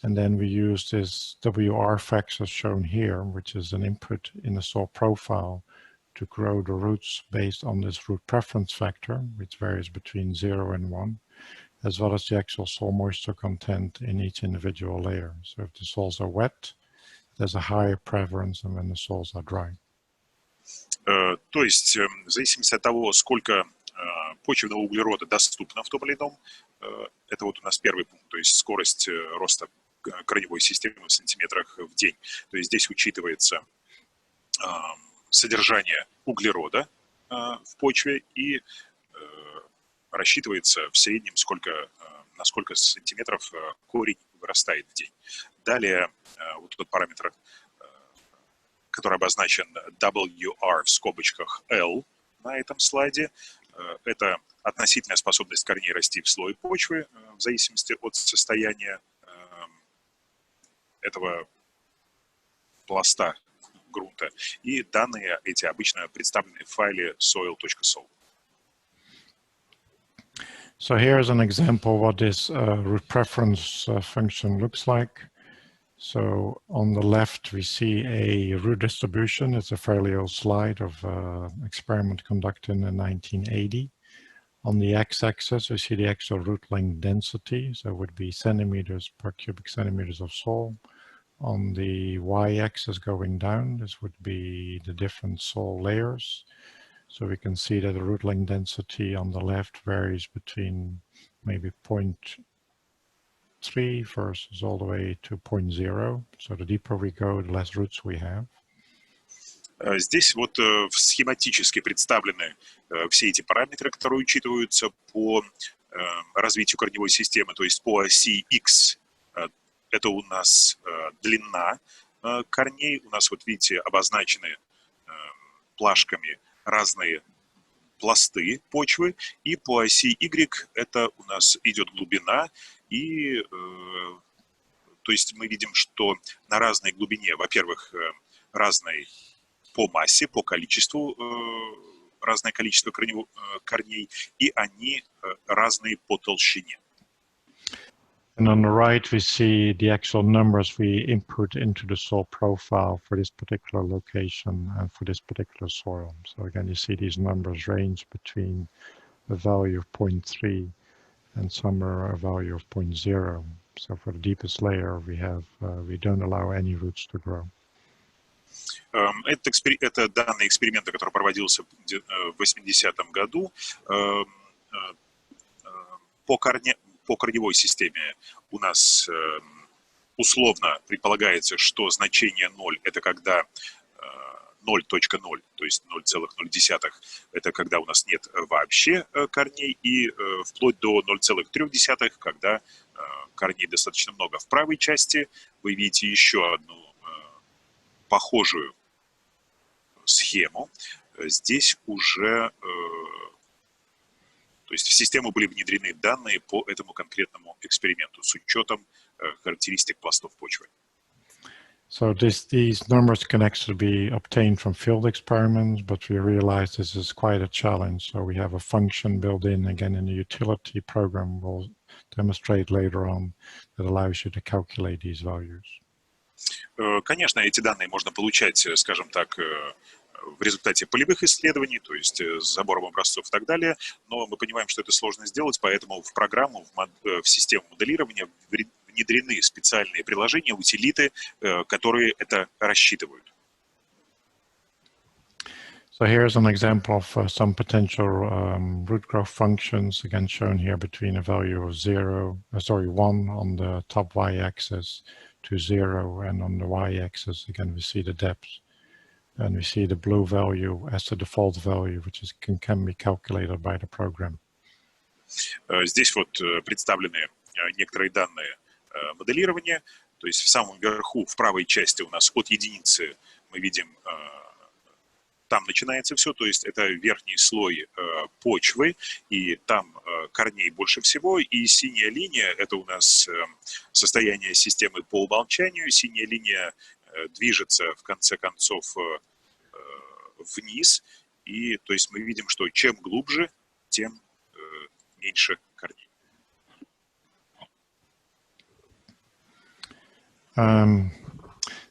And then we use this WR factor shown here, which is an input in the soil profile to grow the roots based on this root preference factor, which varies between 0 and 1, as well as the actual soil moisture content in each individual layer. So if the soils are wet, there's a higher preference than when the soils are dry. То есть в зависимости от того, сколько почвенного углерода доступно в том или ином, это вот у нас первый пункт, то есть скорость роста корневой системы в сантиметрах в день. То есть здесь учитывается содержание углерода в почве и рассчитывается в среднем, на сколько сантиметров корень вырастает в день. Далее вот тот параметр, который обозначен WR в скобочках L на этом слайде, это относительная способность корней расти в слое почвы в зависимости от состояния этого пласта грунта. И данные эти обычно представлены в файле soil.sol. So here's an example what this root preference function looks like. So on the left, we see a root distribution. It's a fairly old slide of experiment conducted in 1980. On the x-axis, we see the actual root length density. So it would be centimeters per cubic centimeters of soil. On the y-axis going down, this would be the different soil layers. So we can see that the root length density on the left varies between maybe 0.3 versus all the way to 0.0. So the deeper we go, the less roots we have. Здесь вот схематически представлены все эти параметры, которые учитываются по развитию корневой системы, то есть по оси X. Это у нас длина корней. У нас, вот видите, обозначены плашками разные пласты почвы. И по оси Y это у нас идет глубина. И то есть мы видим, что на разной глубине, во-первых, разной по массе, по количеству, разное количество корней, и они разные по толщине. And on the right, we see the actual numbers we input into the soil profile for this particular location and for this particular soil. So again, you see these numbers range between a value of 0.3 and somewhere a value of 0.0. So for the deepest layer, we don't allow any roots to grow. Это данные эксперимента, который проводился в 80-м году. По корневой системе у нас условно предполагается, что значение 0 – это когда 0.0, то есть 0,0, это когда у нас нет вообще корней, и вплоть до 0,3, когда корней достаточно много. В правой части вы видите еще одну похожую схему. Здесь уже, то есть в систему были внедрены данные по этому конкретному эксперименту с учетом характеристик пластов почвы. So these numbers can actually be obtained from field experiments, but we realize this is quite a challenge. So we have a function built in, again, in the utility program we'll demonstrate later on, that allows you to calculate these values. Конечно, эти данные можно получать, скажем так, в результате полевых исследований, то есть с забором образцов и так далее, но мы понимаем, что это сложно сделать, поэтому в программу, в систему моделирования внедрены специальные приложения, утилиты, которые это рассчитывают. So here's an example of some potential root growth functions, again shown here between a value of 1 on the top y-axis to 0, and on the y-axis, again, we see the depth. And we see the blue value as the default value, which can be calculated by the program. Здесь вот представлены некоторые данные моделирования. То есть в самом верху, в правой части у нас от единицы мы видим, там начинается все, то есть это верхний слой почвы, и там корней больше всего, и синяя линия – это у нас состояние системы по умолчанию, синяя линия движется в конце концов вниз, и то есть мы видим, что чем глубже, тем меньше корней.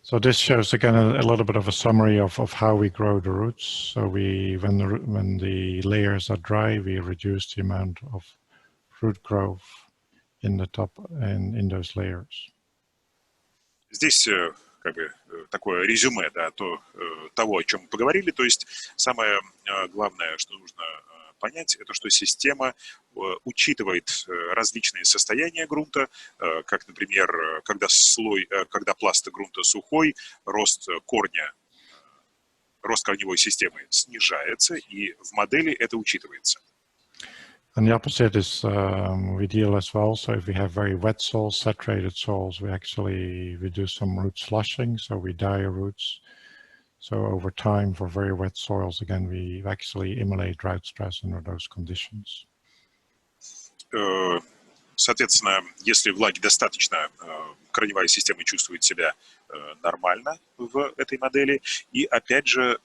So this shows again a little bit of a summary of how we grow the roots. So when the layers are dry, we reduce the amount of root growth in the top and in those layers. Здесь как бы такое резюме, да, того, о чем мы поговорили. То есть самое главное, что нужно понять, это что система учитывает различные состояния грунта, как, например, когда пласт грунта сухой, рост корневой системы снижается, и в модели это учитывается. And the opposite is we deal as well. So if we have very wet soils, saturated soils, we do some root slushing, so we dye roots. So over time, for very wet soils, again, we actually emulate drought stress under those conditions. Соответственно, если влаги достаточно, корневая система чувствует себя нормально в этой модели. И опять же,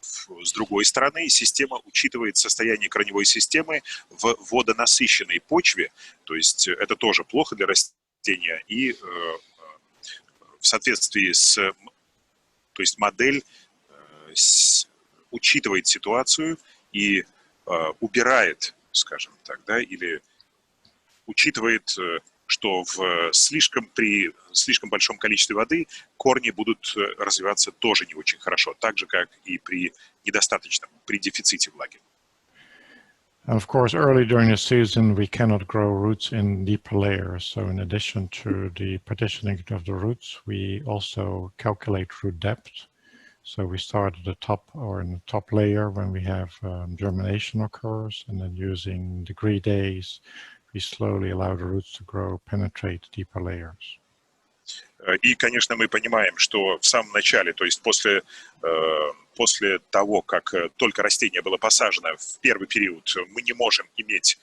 с другой стороны, система учитывает состояние корневой системы в водонасыщенной почве, то есть это тоже плохо для растения, и в соответствии то есть модель учитывает ситуацию и убирает, скажем так, да, или учитывает, что при слишком большом количестве воды корни будут развиваться тоже не очень хорошо, так же, как и при дефиците влаги. And of course, early during the season, we cannot grow roots in deeper layers. So in addition to the partitioning of the roots, we also calculate root depth. So we start at the top or in the top layer when we have germination occurs, and then using degree days, we slowly allow the roots to grow, penetrate deeper layers. И, конечно, мы понимаем, что в самом начале, то есть после того, как только растение было посажено в первый период, мы не можем иметь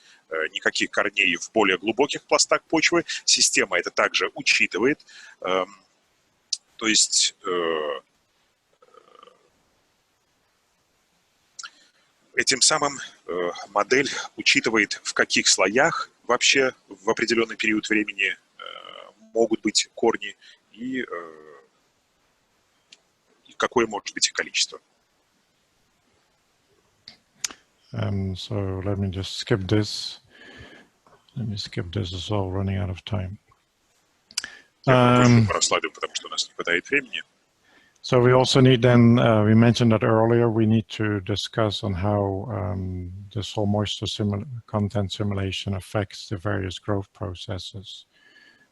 никаких корней в более глубоких пластах почвы. Система это также учитывает. То есть этим самым модель учитывает, в каких слоях вообще в определенный период времени могут быть корни и какое может быть их количество. So let me just skip this. Let me skip this. It's all running out of time. Я пропущу пару слайдов, потому что у нас не хватает времени. So we also need then, we mentioned that earlier, we need to discuss on how the soil moisture content simulation affects the various growth processes.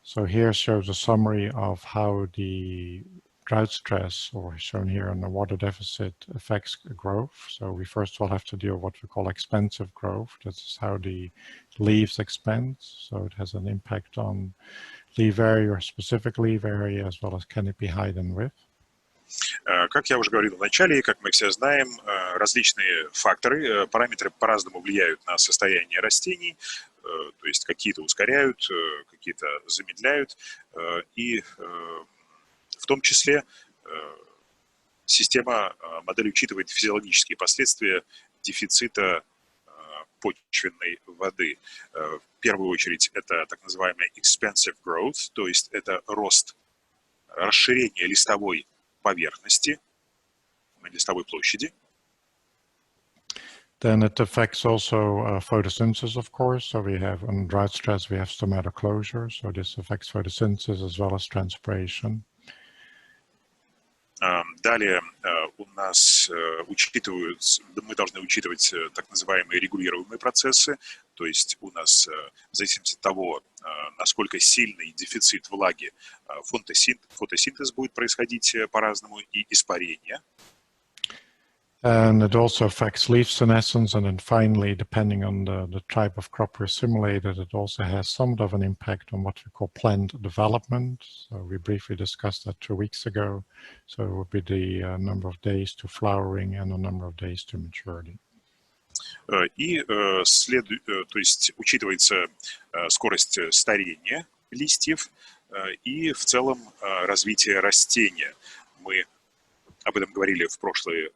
So here shows a summary of how the drought stress, or shown here on the water deficit, affects growth. So we first of all have to deal with what we call expansive growth. This is how the leaves expand. So it has an impact on leaf area, or specific leaf area, as well as canopy height and width. Как я уже говорил в начале, и как мы все знаем, различные факторы, параметры по-разному влияют на состояние растений, то есть какие-то ускоряют, какие-то замедляют, и в том числе система модели учитывает физиологические последствия дефицита почвенной воды. В первую очередь это так называемый expansive growth, то есть это рост, расширение листовой поверхности, на листовой площади. Then it affects also photosynthesis, of course. So we have, on drought stress, we have stomatoclosure. So this affects photosynthesis as well as transpiration. Далее у нас мы должны учитывать так называемые регулируемые процессы, то есть у нас в зависимости от того, насколько сильный дефицит влаги, фотосинтез будет происходить по-разному, и испарение. And it also affects leaf senescence, and then finally, depending on the type of crop we're simulated, it also has somewhat of an impact on what we call plant development. So we briefly discussed that 2 weeks ago. So it would be the number of days to flowering and the number of days to maturity. И то есть учитывается скорость старения листьев и в целом развитие растения. Мы об этом говорили в прошлые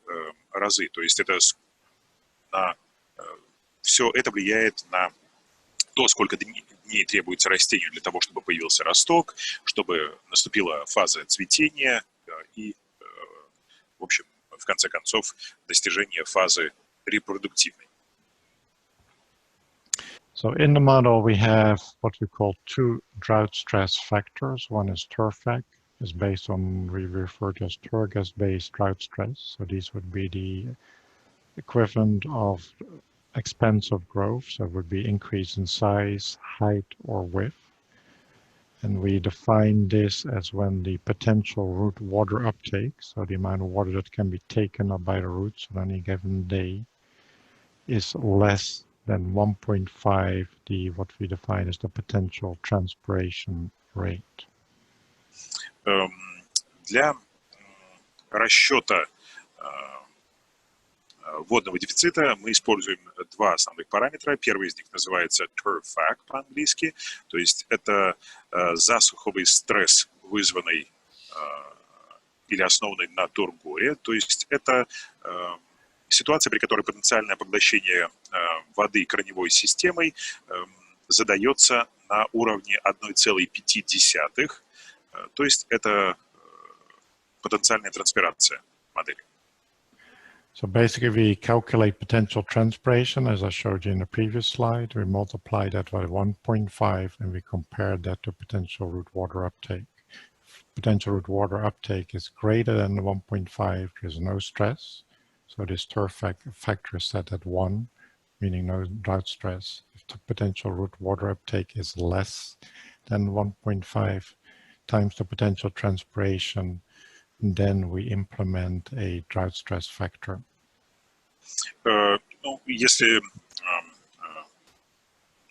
разы. То есть все это влияет на то, сколько дней требуется растению для того, чтобы появился росток, чтобы наступила фаза цветения и, в общем, в конце концов, достижение фазы репродуктивной. So in the model, we have what we call 2 drought stress factors. One is TURFAC, is based on, we refer to as Turgas-based drought stress. So these would be the equivalent of expansive growth. So it would be increase in size, height, or width. And we define this as when the potential root water uptake, so the amount of water that can be taken up by the roots on any given day, is less than 1.5, what we define as the potential transpiration rate. Для расчета водного дефицита мы используем 2 основных параметра. Первый из них называется TURFAC по-английски, то есть это засуховый стресс, вызванный или основанный на тургоре, то есть это ситуация, при которой потенциальное поглощение воды корневой системой задается на уровне 1,5, то есть это потенциальная транспирация модели. So basically we calculate potential transpiration, as I showed you in the previous slide. We multiply that by 1.5 and we compare that to potential root water uptake. If potential root water uptake is greater than 1.5, there's no stress. So this TURF factor is set at 1. meaning no drought stress. If the potential root water uptake is less than 1.5 times the potential transpiration, then we implement a drought stress factor. Ну, если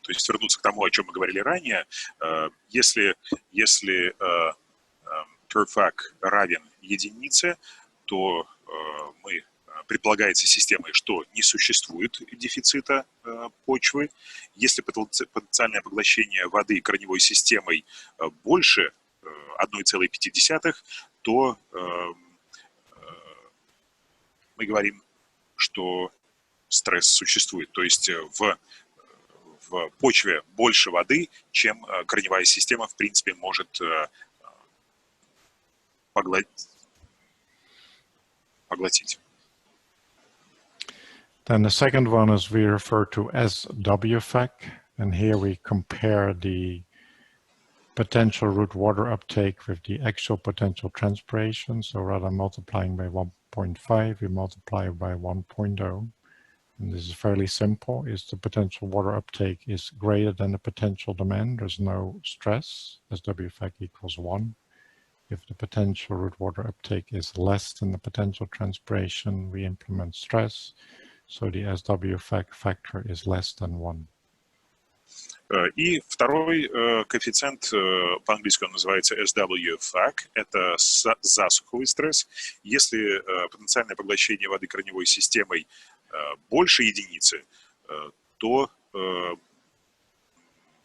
то есть вернуться к тому, о чем мы говорили ранее, если turfAC равен единице, то мы предполагается системой, что не существует дефицита почвы. Если потенциальное поглощение воды корневой системой больше 1,5, то мы говорим, что стресс существует. То есть в почве больше воды, чем корневая система, в принципе, может поглотить. Then the second one is we refer to as SWFAC, and here we compare the potential root water uptake with the actual potential transpiration. So rather than multiplying by 1.5, we multiply by 1.0. And this is fairly simple. Is the potential water uptake is greater than the potential demand, there's no stress, SWFAC equals 1. If the potential root water uptake is less than the potential transpiration, we implement stress. So the SWFAC factor is less than 1. И второй коэффициент, по-английски он называется SWFAC, это засуховый стресс. Если потенциальное поглощение воды корневой системой больше единицы, то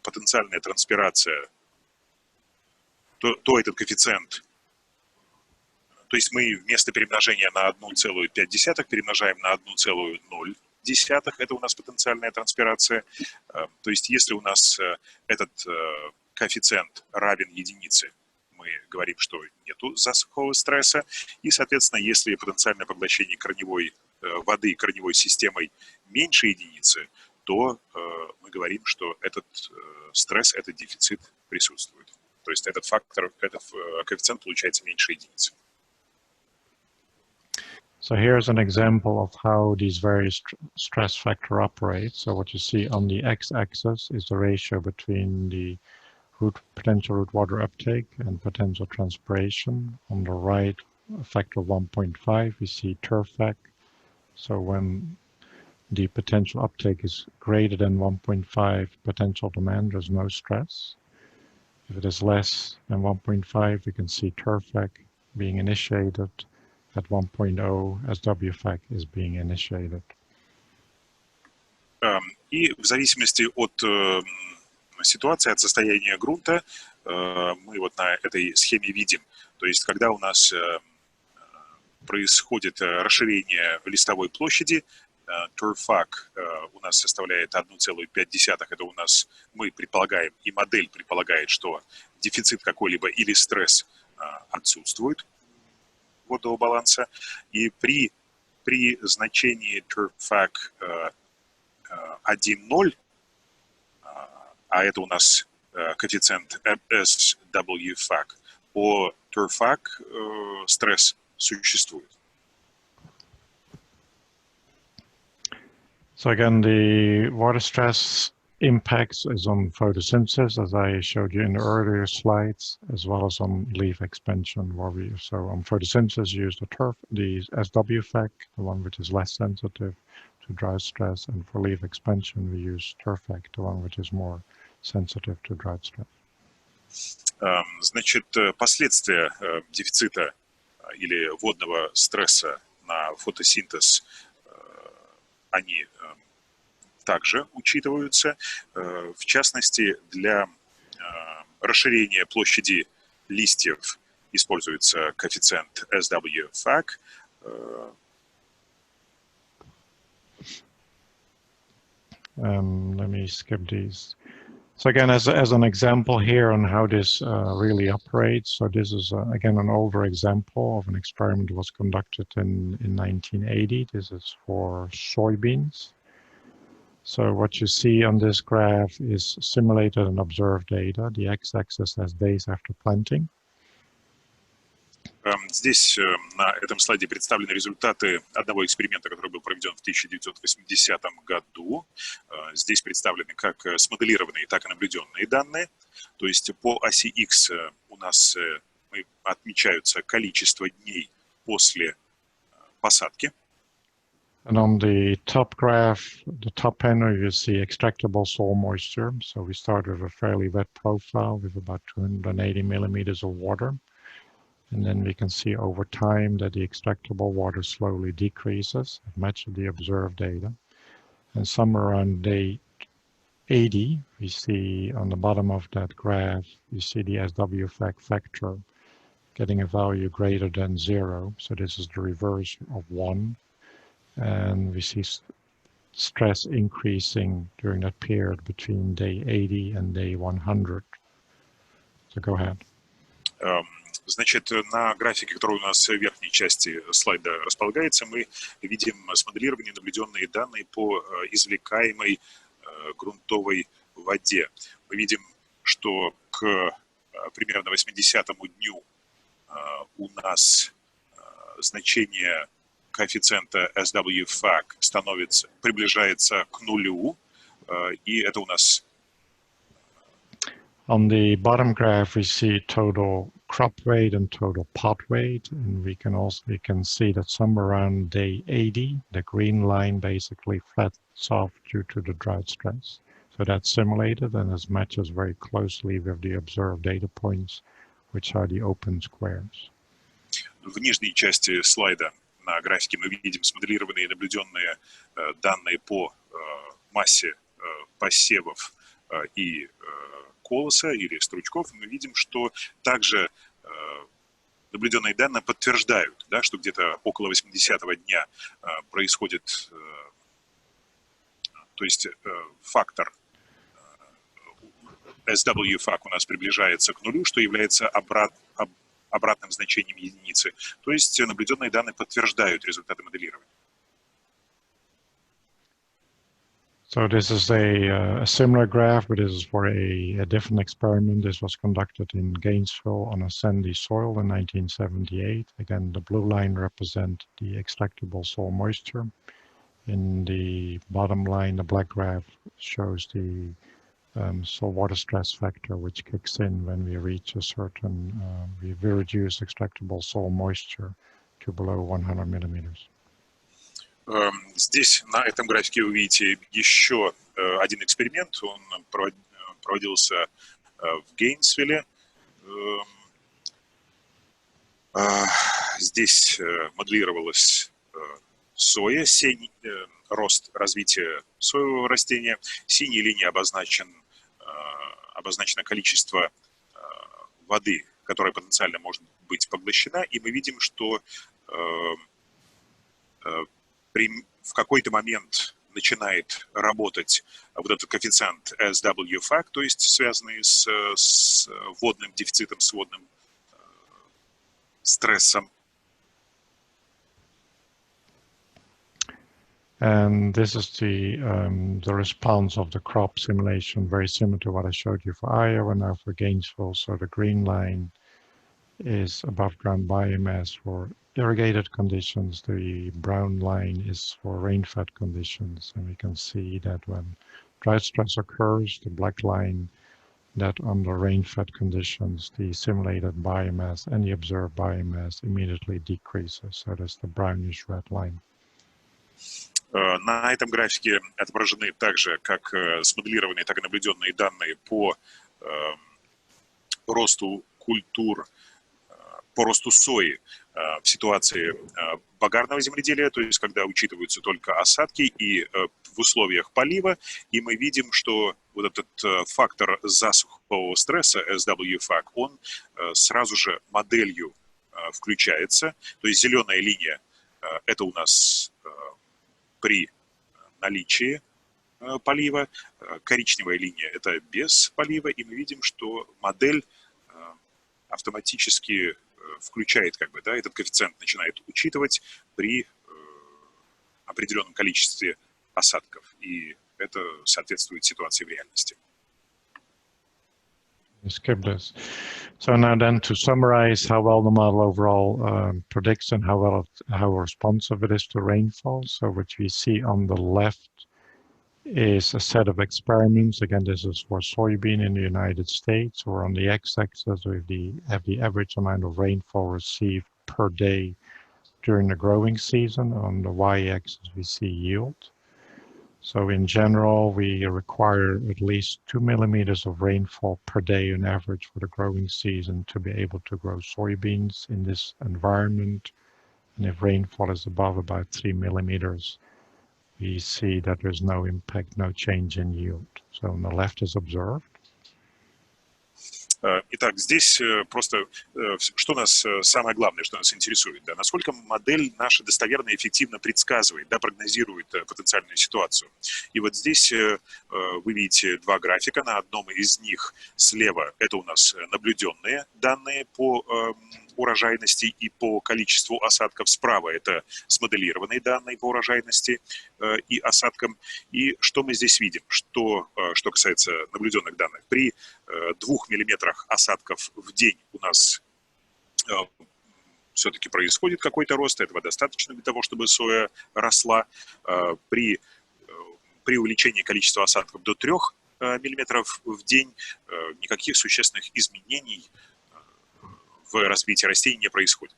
потенциальная транспирация, то этот коэффициент, то есть мы вместо перемножения на 1,5 перемножаем на 1,0. Это у нас потенциальная транспирация. То есть если у нас этот коэффициент равен единице, мы говорим, что нету засухового стресса. И, соответственно, если потенциальное поглощение корневой воды корневой системой меньше единицы, то мы говорим, что этот стресс, этот дефицит присутствует. То есть этот фактор, этот коэффициент получается меньше единицы. So here's an example of how these various stress factor operate. So what you see on the x-axis is the ratio between the potential root water uptake and potential transpiration. On the right, a factor of 1.5, we see turfAC. So when the potential uptake is greater than 1.5 potential demand, there's no stress. If it is less than 1.5, we can see turfAC being initiated. At 1.0, SWFAC is being initiated. И в зависимости от ситуации, от состояния грунта, мы вот на этой схеме видим, то есть когда у нас происходит расширение листовой площади, turfAC у нас составляет 1,5, это у нас мы предполагаем, и модель предполагает, что дефицит какой-либо или стресс отсутствует водного баланса, и при значении turfAC 1,0, а это у нас коэффициент SWFAC, по turfAC стресс существует. So again, the water stress impacts is on photosynthesis, as I showed you in the earlier slides, as well as on leaf expansion. So on photosynthesis, use the SWFAC, the one which is less sensitive to drought stress, and for leaf expansion, we use turfAC, the one which is more sensitive to drought stress. Значит, последствия дефицита или водного стресса на фотосинтез, они также учитываются, в частности, для расширения площади листьев используется коэффициент SWFAC. Let me skip these. So again, as an example here on how this really operates, so this is again an older example of an experiment that was conducted in 1980. This is for soybeans. So what you see on this graph is simulated and observed data. The x-axis has days after planting. Здесь на этом слайде представлены результаты одного эксперимента, который был проведен в 1980 году. Здесь представлены как смоделированные, так и наблюденные данные. То есть по оси X у нас отмечаются количество дней после посадки. And on the top graph, the top panel, you see extractable soil moisture. So we start with a fairly wet profile with about 280 millimeters of water. And then we can see over time that the extractable water slowly decreases. It matches the observed data. And somewhere around day 80, we see on the bottom of that graph, you see the SW factor getting a value greater than 0. So this is the reverse of 1. And we see stress increasing during that period between day 80 and day 100. So go ahead. Значит, на графике, который у нас в верхней части слайда располагается, мы видим смоделированные наблюденные данные по извлекаемой грунтовой воде. Мы видим, что к примерно 80-му дню у нас значение коэффициента SW-FAC приближается к нулю, и это у нас... On the bottom graph, we see total crop weight and total pot weight, and we can see that somewhere around day 80, the green line basically flattens off due to the drought stress. So that's simulated, and this matches very closely with the observed data points, which are the open squares. В нижней части слайда на графике мы видим смоделированные и наблюденные данные по массе посевов и колоса или стручков. Мы видим, что также наблюденные данные подтверждают, да, что где-то около 80-го дня происходит, то есть фактор SW-FAC у нас приближается к нулю, что является обратным значением единицы. То есть наблюденные данные подтверждают результаты моделирования. So this is a similar graph, but this is for a different experiment. This was conducted in Gainesville on a sandy soil in 1978. Again, the blue line represents the extractable soil moisture. In the bottom line, the black graph shows the soil water stress factor, which kicks in when we reach a certain, we reduce extractable soil moisture to below 100 millimeters. Здесь на этом графике вы видите еще один эксперимент. Он проводился в Гейнсвилле. Здесь моделировалась соя, рост развития соевого растения. Синей линией обозначено количество воды, которая потенциально может быть поглощена. И мы видим, что в какой-то момент начинает работать вот этот коэффициент SW-FAC, то есть связанный с водным дефицитом, с водным стрессом. And this is the response of the crop simulation, very similar to what I showed you for Iowa, now for Gainesville. So the green line is above ground biomass for irrigated conditions. The brown line is for rain-fed conditions. And we can see that when drought stress occurs, the black line, that under rain-fed conditions, the simulated biomass and the observed biomass immediately decreases. So that's the brownish red line. На этом графике отображены также как смоделированные, так и наблюденные данные по росту культур, по росту сои в ситуации багарного земледелия, то есть когда учитываются только осадки и в условиях полива, и мы видим, что вот этот фактор засухового стресса SW-FAC, он сразу же моделью включается, то есть зеленая линия – это у нас при наличии полива, коричневая линия – это без полива, и мы видим, что модель автоматически включает, как бы, да, этот коэффициент начинает учитывать при определенном количестве осадков, и это соответствует ситуации в реальности. Skip this. So now then, to summarize how well the model overall predicts and how responsive it is to rainfall. So what we see on the left is a set of experiments. Again, this is for soybean in the United States, or on the x-axis we have the average amount of rainfall received per day during the growing season. On the y-axis we see yield. So in general, we require at least 2 millimeters of rainfall per day on average for the growing season to be able to grow soybeans in this environment. And if rainfall is above about 3 millimeters, we see that there's no impact, no change in yield. So on the left is observed. Итак, здесь просто что нас самое главное, что нас интересует, да, насколько модель наша достоверно и эффективно предсказывает, да, прогнозирует потенциальную ситуацию. И вот здесь вы видите два графика. На одном из них слева это у нас наблюденные данные по урожайности и по количеству осадков. Справа это смоделированные данные по урожайности и осадкам. И что мы здесь видим? Что касается наблюденных данных, при 2 миллиметрах осадков в день у нас все-таки происходит какой-то рост. Этого достаточно для того, чтобы соя росла. При увеличении количества осадков до 3 миллиметров в день никаких существенных изменений в развитии растений не происходит.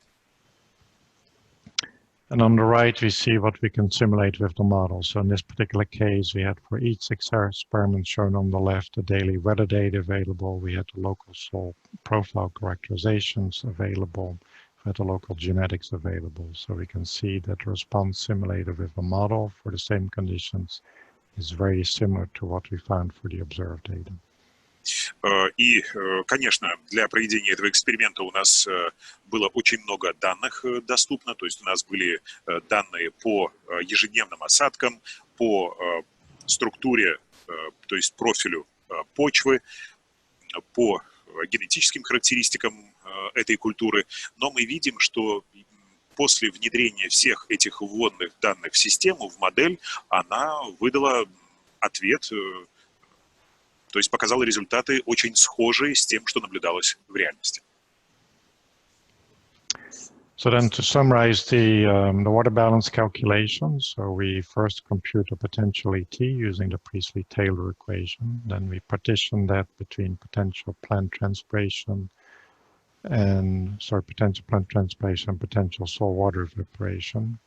And on the right, we see what we can simulate with the model. So in this particular case, we had for each experiment shown on the left, the daily weather data available. We had the local soil profile characterizations available. We had the local genetics available. So we can see that the response simulated with the model for the same conditions is very similar to what we found for the observed data. И, конечно, для проведения этого эксперимента у нас было очень много данных доступно, то есть у нас были данные по ежедневным осадкам, по структуре, то есть профилю почвы, по генетическим характеристикам этой культуры, но мы видим, что после внедрения всех этих вводных данных в систему, в модель, она выдала ответ, то есть показала результаты очень схожие с тем, что наблюдалось в реальности. So then to summarize the water balance calculations, so we first compute a potential ET using the Priestley-Taylor equation. Then we partition that between potential plant transpiration and, potential plant transpiration and potential soil water evaporation.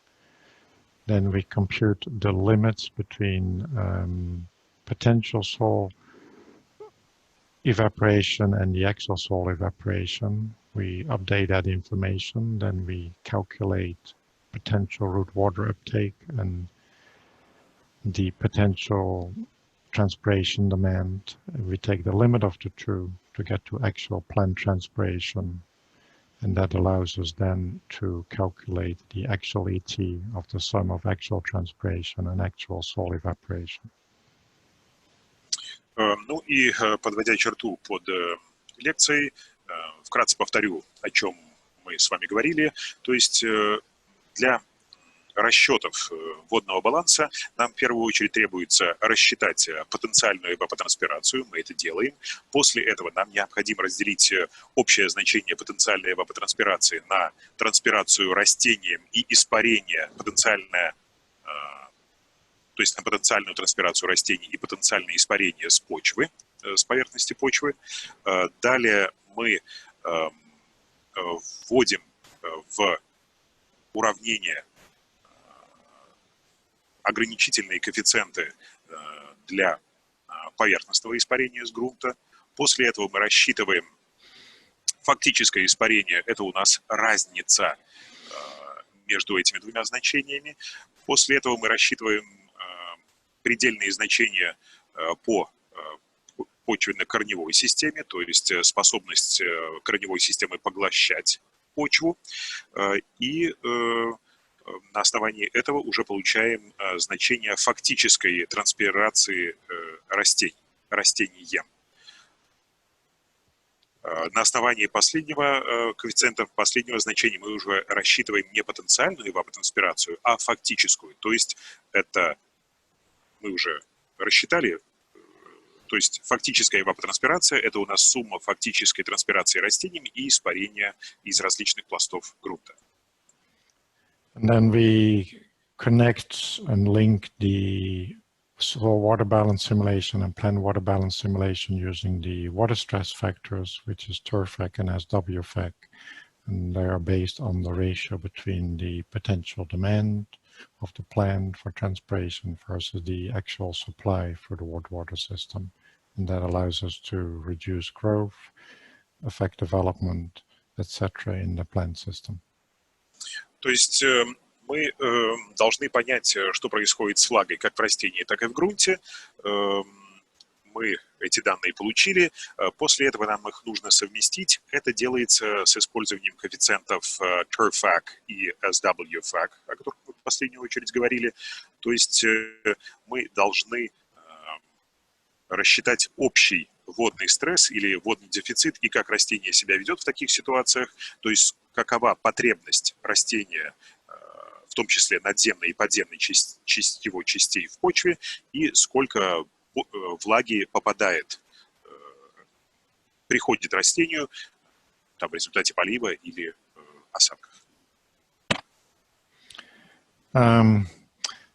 Then we compute the limits between potential soil evaporation and the actual soil evaporation. We update that information, then we calculate potential root water uptake and the potential transpiration demand. We take the limit of the two to get to actual plant transpiration, and that allows us then to calculate the actual ET of the sum of actual transpiration and actual soil evaporation. Ну и подводя черту под лекцией, вкратце повторю, о чем мы с вами говорили. То есть для расчетов водного баланса нам в первую очередь требуется рассчитать потенциальную эвапотранспирацию. Мы это делаем. После этого нам необходимо разделить общее значение потенциальной эвапотранспирации на транспирацию растением и испарение потенциальное, то есть на потенциальную транспирацию растений и потенциальное испарение с почвы, с поверхности почвы. Далее мы вводим в уравнение ограничительные коэффициенты для поверхностного испарения с грунта. После этого мы рассчитываем фактическое испарение. Это у нас разница между этими двумя значениями. После этого мы рассчитываем предельные значения по почвенно-корневой системе, то есть способность корневой системы поглощать почву. И на основании этого уже получаем значение фактической транспирации растением. На основании последнего коэффициента, последнего значения мы уже рассчитываем не потенциальную эвапотранспирацию, а фактическую. То есть это мы уже рассчитали То есть фактическая эвапотранспирация – это у нас сумма фактической транспирации растениями и испарения из различных пластов грунта. And then we connect and link the soil water balance simulation and plant water balance simulation using the water stress factors, which is TURFAC and SWFAC. And they are based on the ratio between the potential demand of the plant for transpiration versus the actual supply for the water system. And that allows us to reduce growth, affect development, etc. in the plant system. То есть мы должны понять, что происходит с влагой как в растении, так и в грунте. Мы эти данные получили. После этого нам их нужно совместить. Это делается с использованием коэффициентов TURFAC и SWFAC, о которых мы в последнюю очередь говорили. То есть мы должны рассчитать общий водный стресс или водный дефицит и как растение себя ведет в таких ситуациях, то есть какова потребность растения, в том числе надземной и подземной его частей в почве, и сколько влаги попадает, приходит растению там, в результате полива или осадков.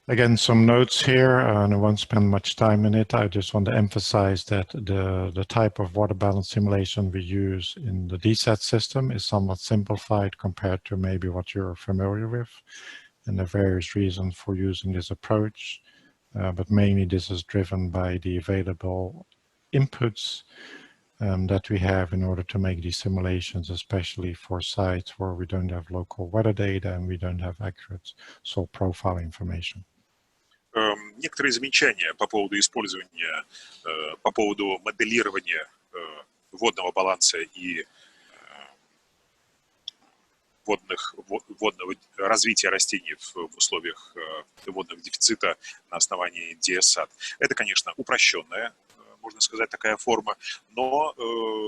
Again, some notes here, and I won't spend much time in it. I just want to emphasize that the type of water balance simulation we use in the DSAT system is somewhat simplified compared to maybe what you're familiar with, and the various reasons for using this approach. But mainly this is driven by the available inputs that we have in order to make these simulations, especially for sites where we don't have local weather data and we don't have accurate soil profile information. Некоторые замечания по поводу использования, по поводу моделирования водного баланса и водного развития растений в условиях водного дефицита на основании DSAT. Это, конечно, упрощенная, можно сказать, такая форма, но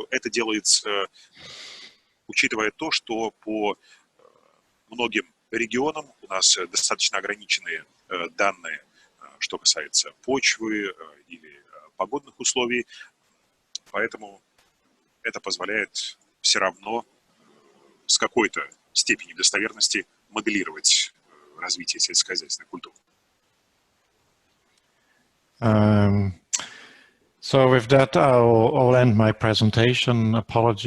это делается, учитывая то, что по многим регионам у нас достаточно ограниченные данные, что касается почвы или погодных условий, поэтому это позволяет все равно с какой-то степенью достоверности моделировать развитие сельскохозяйственной культуры. So with that, I'll end my presentation. Apologies.